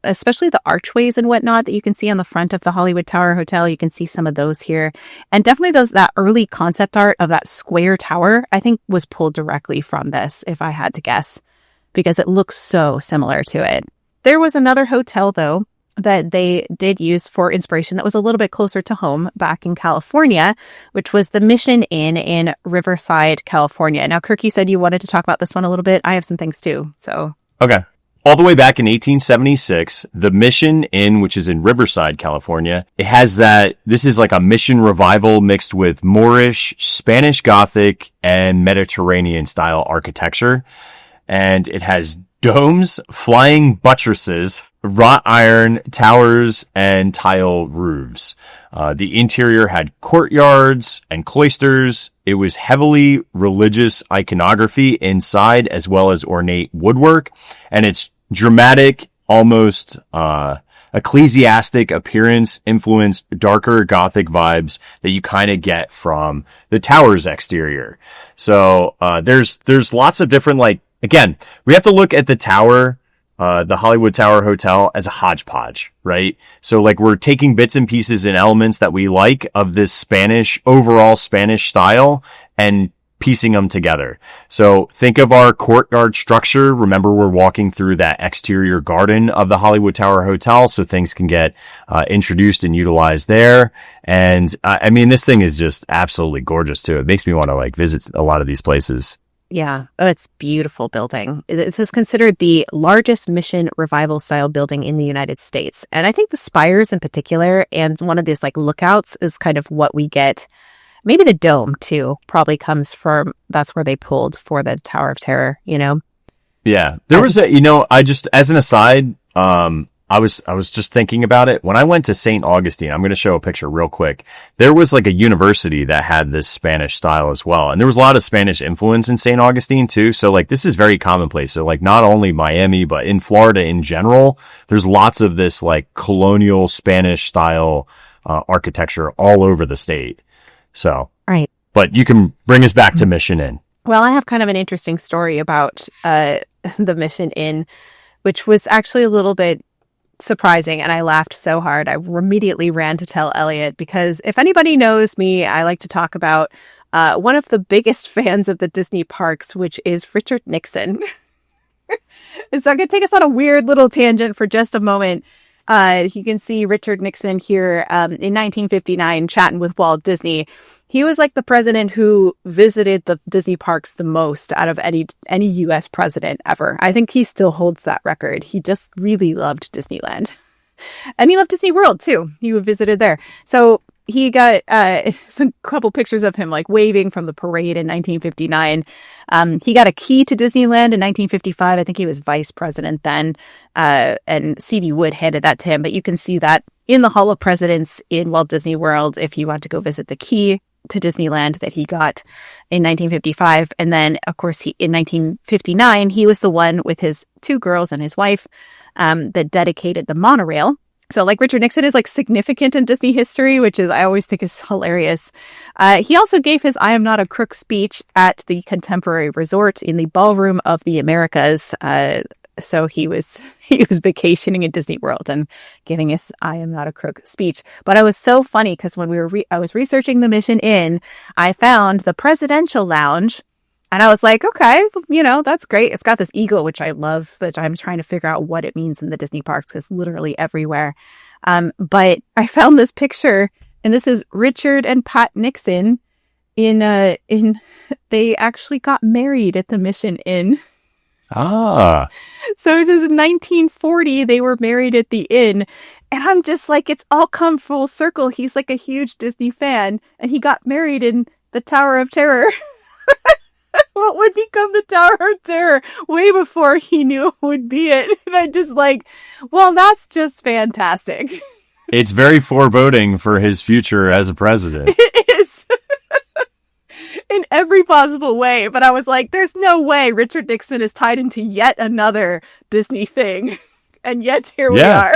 especially the archways and whatnot that you can see on the front of the Hollywood Tower Hotel. You can see some of those here. And definitely that early concept art of that square tower, I think was pulled directly from this, if I had to guess, because it looks so similar to it. There was another hotel, though, that they did use for inspiration that was a little bit closer to home back in California, which was the Mission Inn in Riverside, California. Now, Kirk, you said you wanted to talk about this one a little bit. I have some things too, so. Okay. all the way back in 1876, the Mission Inn, which is in Riverside, California, it has this is like a Mission revival mixed with Moorish, Spanish Gothic, and Mediterranean style architecture. And it has domes, flying buttresses, wrought iron towers, and tile roofs. The interior had courtyards and cloisters. It was heavily religious iconography inside, as well as ornate woodwork. And its dramatic, almost ecclesiastic appearance influenced darker Gothic vibes that you kind of get from the tower's exterior. So there's lots of different, again, we have to look at the tower, the Hollywood Tower Hotel, as a hodgepodge, right? So we're taking bits and pieces and elements that we like of this overall Spanish style and piecing them together. So think of our courtyard structure. Remember, we're walking through that exterior garden of the Hollywood Tower Hotel, so things can get introduced and utilized there. And this thing is just absolutely gorgeous too. It makes me want to visit a lot of these places. Yeah. Oh, it's a beautiful building. This is considered the largest Mission revival style building in the United States. And I think the spires in particular and one of these lookouts is kind of what we get. Maybe the dome too probably comes from, that's where they pulled for the Tower of Terror, Yeah. There was as an aside, I was just thinking about it. When I went to St. Augustine, I'm going to show a picture real quick. There was a university that had this Spanish style as well. And there was a lot of Spanish influence in St. Augustine too. So this is very commonplace. So not only Miami, but in Florida in general, there's lots of this colonial Spanish style architecture all over the state. So, right. But you can bring us back to Mission Inn. Well, I have kind of an interesting story about the Mission Inn, which was actually a little bit surprising, and I laughed so hard. I immediately ran to tell Elliot, because if anybody knows me, I like to talk about one of the biggest fans of the Disney parks, which is Richard Nixon. And so I'm going to take us on a weird little tangent for just a moment. You can see Richard Nixon here in 1959 chatting with Walt Disney. He was the president who visited the Disney parks the most out of any U.S. president ever. I think he still holds that record. He just really loved Disneyland. And he loved Disney World, too. He visited there. So he got some couple pictures of him waving from the parade in 1959. He got a key to Disneyland in 1955. I think he was vice president then. And C.B. Wood handed that to him. But you can see that in the Hall of Presidents in Walt Disney World if you want to go visit the key to Disneyland that he got in 1955. And then, of course, in 1959, he was the one with his two girls and his wife that dedicated the monorail. So Richard Nixon is significant in Disney history, which is, I always think is hilarious. He also gave his I Am Not a Crook speech at the Contemporary Resort in the Ballroom of the Americas. So he was vacationing in Disney World and giving his I Am Not a Crook speech. But it was so funny because when I was researching the Mission Inn, I found the Presidential Lounge. And I was like, okay, that's great. It's got this eagle, which I love, which I'm trying to figure out what it means in the Disney parks because it's literally everywhere. But I found this picture, and this is Richard and Pat Nixon they actually got married at the Mission Inn. Ah. So it was in 1940, they were married at the inn. And I'm just it's all come full circle. He's a huge Disney fan, and he got married in the Tower of Terror. What would become the Tower of Terror way before he knew it would be it. And I just well, that's just fantastic. It's very foreboding for his future as a president. It is. In every possible way. But I was there's no way Richard Nixon is tied into yet another Disney thing. And yet here we are.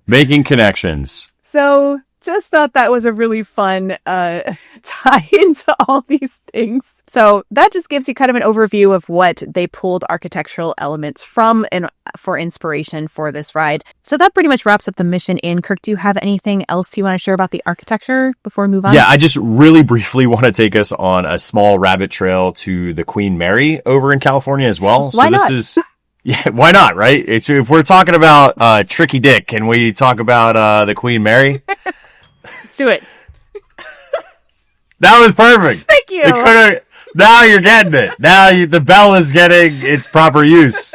Making connections. So just thought that was a really fun tie into all these things. So that just gives you kind of an overview of what they pulled architectural elements from and for inspiration for this ride. So that pretty much wraps up the Mission Inn. Kirk, do you have anything else you want to share about the architecture before we move on? Yeah, I just really briefly want to take us on a small rabbit trail to the Queen Mary over in California as well. Why not? Yeah, why not, right? If we're talking about Tricky Dick, can we talk about the Queen Mary? Let's do it. That was perfect. Thank you. Now you're getting it. Now the bell is getting its proper use.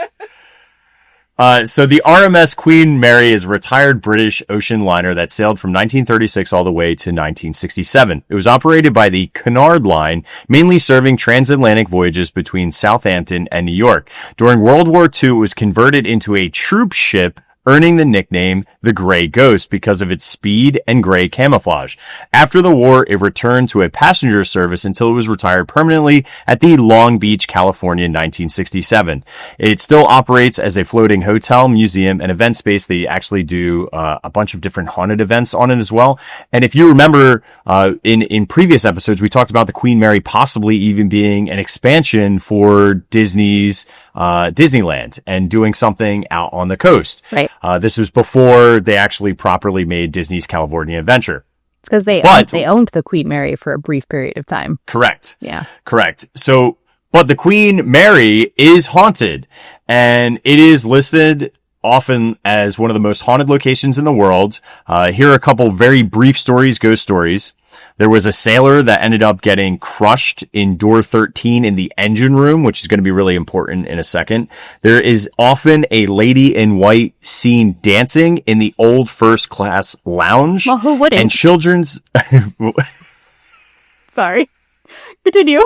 So the RMS Queen Mary is a retired British ocean liner that sailed from 1936 all the way to 1967. It was operated by the Cunard Line, mainly serving transatlantic voyages between Southampton and New York. During World War II, it was converted into a troop ship, earning the nickname the Gray Ghost because of its speed and gray camouflage. After the war, it returned to a passenger service until it was retired permanently at the Long Beach, California in 1967. It still operates as a floating hotel, museum, and event space. They actually do a bunch of different haunted events on it as well. And if you remember, in previous episodes, we talked about the Queen Mary possibly even being an expansion for Disney's Disneyland and doing something out on the coast. Right. This was before they actually properly made Disney's California Adventure. It's because they owned the Queen Mary for a brief period of time. Correct. Yeah. Correct. So, but the Queen Mary is haunted, and it is listed often as one of the most haunted locations in the world. Here are a couple very brief stories, ghost stories. There was a sailor that ended up getting crushed in door 13 in the engine room, which is going to be really important in a second. There is often a lady in white seen dancing in the old first class lounge. Well, who wouldn't? And children's... Sorry. Continue.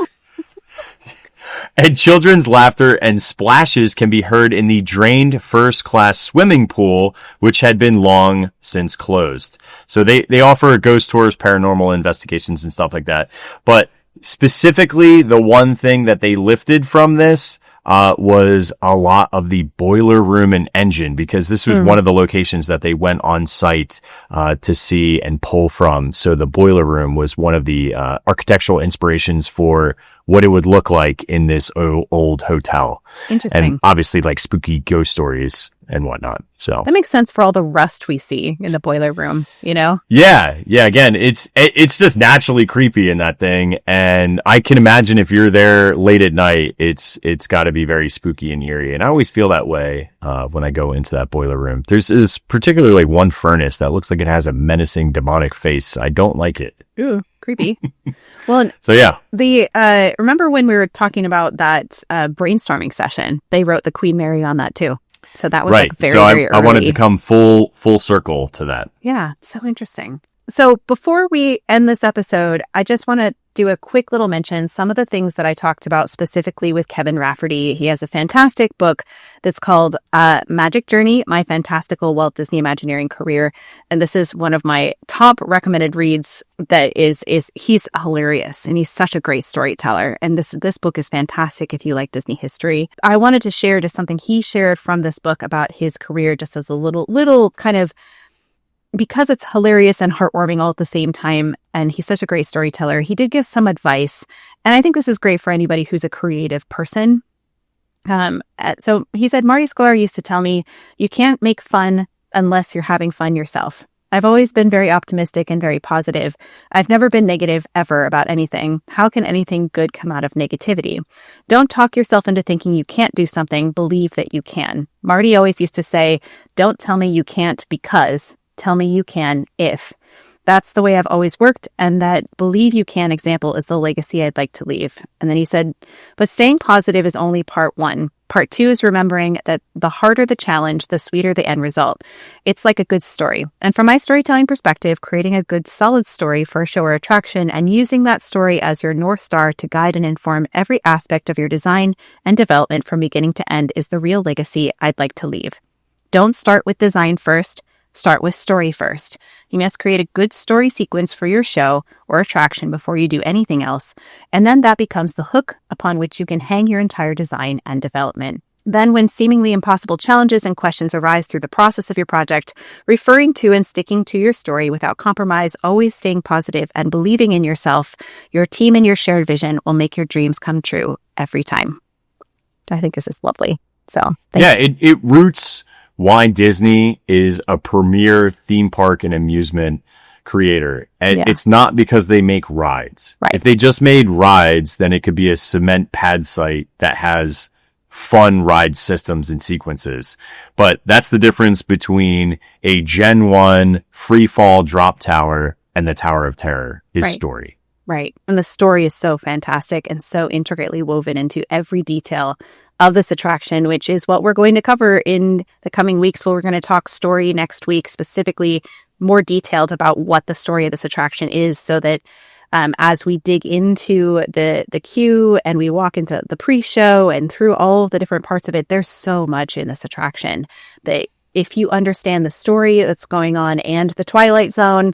And children's laughter and splashes can be heard in the drained first-class swimming pool, which had been long since closed. So they offer ghost tours, paranormal investigations, and stuff like that. But specifically, the one thing that they lifted from this was a lot of the boiler room and engine, because this was one of the locations that they went on site to see and pull from. So the boiler room was one of the architectural inspirations for what it would look like in this old hotel. Interesting. And obviously like spooky ghost stories and whatnot. So that makes sense for all the rust we see in the boiler room, you know? Yeah. Again, it's just naturally creepy in that thing. And I can imagine if you're there late at night, it's got to be very spooky and eerie. And I always feel that way when I go into that boiler room. There's this particularly one furnace that looks like it has a menacing demonic face. I don't like it. Ooh, creepy. Well, so yeah. Remember when we were talking about that brainstorming session? They wrote the Queen Mary on that too. So that was right. Like very, so very early. I wanted to come full circle to that. Yeah, so interesting. So before we end this episode, I just want to do a quick little mention. Some of the things that I talked about specifically with Kevin Rafferty. He has a fantastic book that's called Magic Journey, My Fantastical Walt Disney Imagineering Career. And this is one of my top recommended reads. That is he's hilarious and he's such a great storyteller. And this book is fantastic if you like Disney history. I wanted to share just something he shared from this book about his career, just as a little kind of, because it's hilarious and heartwarming all at the same time, and he's such a great storyteller, he did give some advice. And I think this is great for anybody who's a creative person. So he said, Marty Sklar used to tell me, you can't make fun unless you're having fun yourself. I've always been very optimistic and very positive. I've never been negative ever about anything. How can anything good come out of negativity? Don't talk yourself into thinking you can't do something. Believe that you can. Marty always used to say, don't tell me you can't because... tell me you can if. That's the way I've always worked, and that believe you can example is the legacy I'd like to leave. And then he said, but staying positive is only part one. Part two is remembering that the harder the challenge, the sweeter the end result. It's like a good story. And from my storytelling perspective, creating a good solid story for a show or attraction and using that story as your North Star to guide and inform every aspect of your design and development from beginning to end is the real legacy I'd like to leave. Don't start with design first. Start with story first. You must create a good story sequence for your show or attraction before you do anything else, and then that becomes the hook upon which you can hang your entire design and development. Then, when seemingly impossible challenges and questions arise through the process of your project, referring to and sticking to your story without compromise, always staying positive and believing in yourself, your team, and your shared vision will make your dreams come true every time. I think this is lovely. So, it roots why Disney is a premier theme park and amusement creator. And it's not because they make rides. Right. If they just made rides, then it could be a cement pad site that has fun ride systems and sequences. But that's the difference between a Gen 1 free fall drop tower and the Tower of Terror is story. Right. And the story is so fantastic and so intricately woven into every detail of this attraction, which is what we're going to cover in the coming weeks. Where we're going to talk story next week, specifically more detailed about what the story of this attraction is, so that as we dig into the queue and we walk into the pre-show and through all the different parts of it, there's so much in this attraction that if you understand the story that's going on and the Twilight Zone,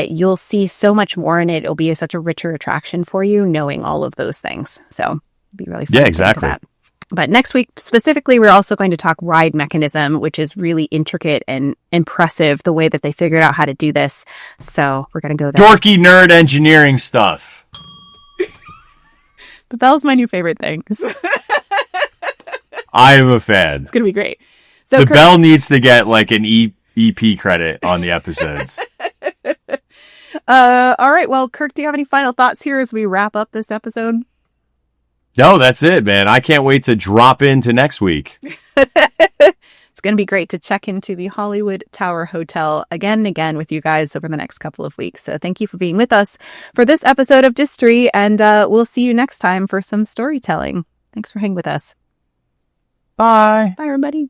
you'll see so much more in it. It'll be such a richer attraction for you, knowing all of those things. So it'll be really fun. Yeah, exactly. To But next week, specifically, we're also going to talk ride mechanism, which is really intricate and impressive, the way that they figured out how to do this. So we're going to go there. Dorky nerd engineering stuff. The bell's my new favorite thing. I am a fan. It's going to be great. So the bell needs to get like an EP credit on the episodes. All right. Well, Kirk, do you have any final thoughts here as we wrap up this episode? No, that's it, man. I can't wait to drop into next week. It's going to be great to check into the Hollywood Tower Hotel again and again with you guys over the next couple of weeks. So thank you for being with us for this episode of Distory, and we'll see you next time for some storytelling. Thanks for hanging with us. Bye. Bye, everybody.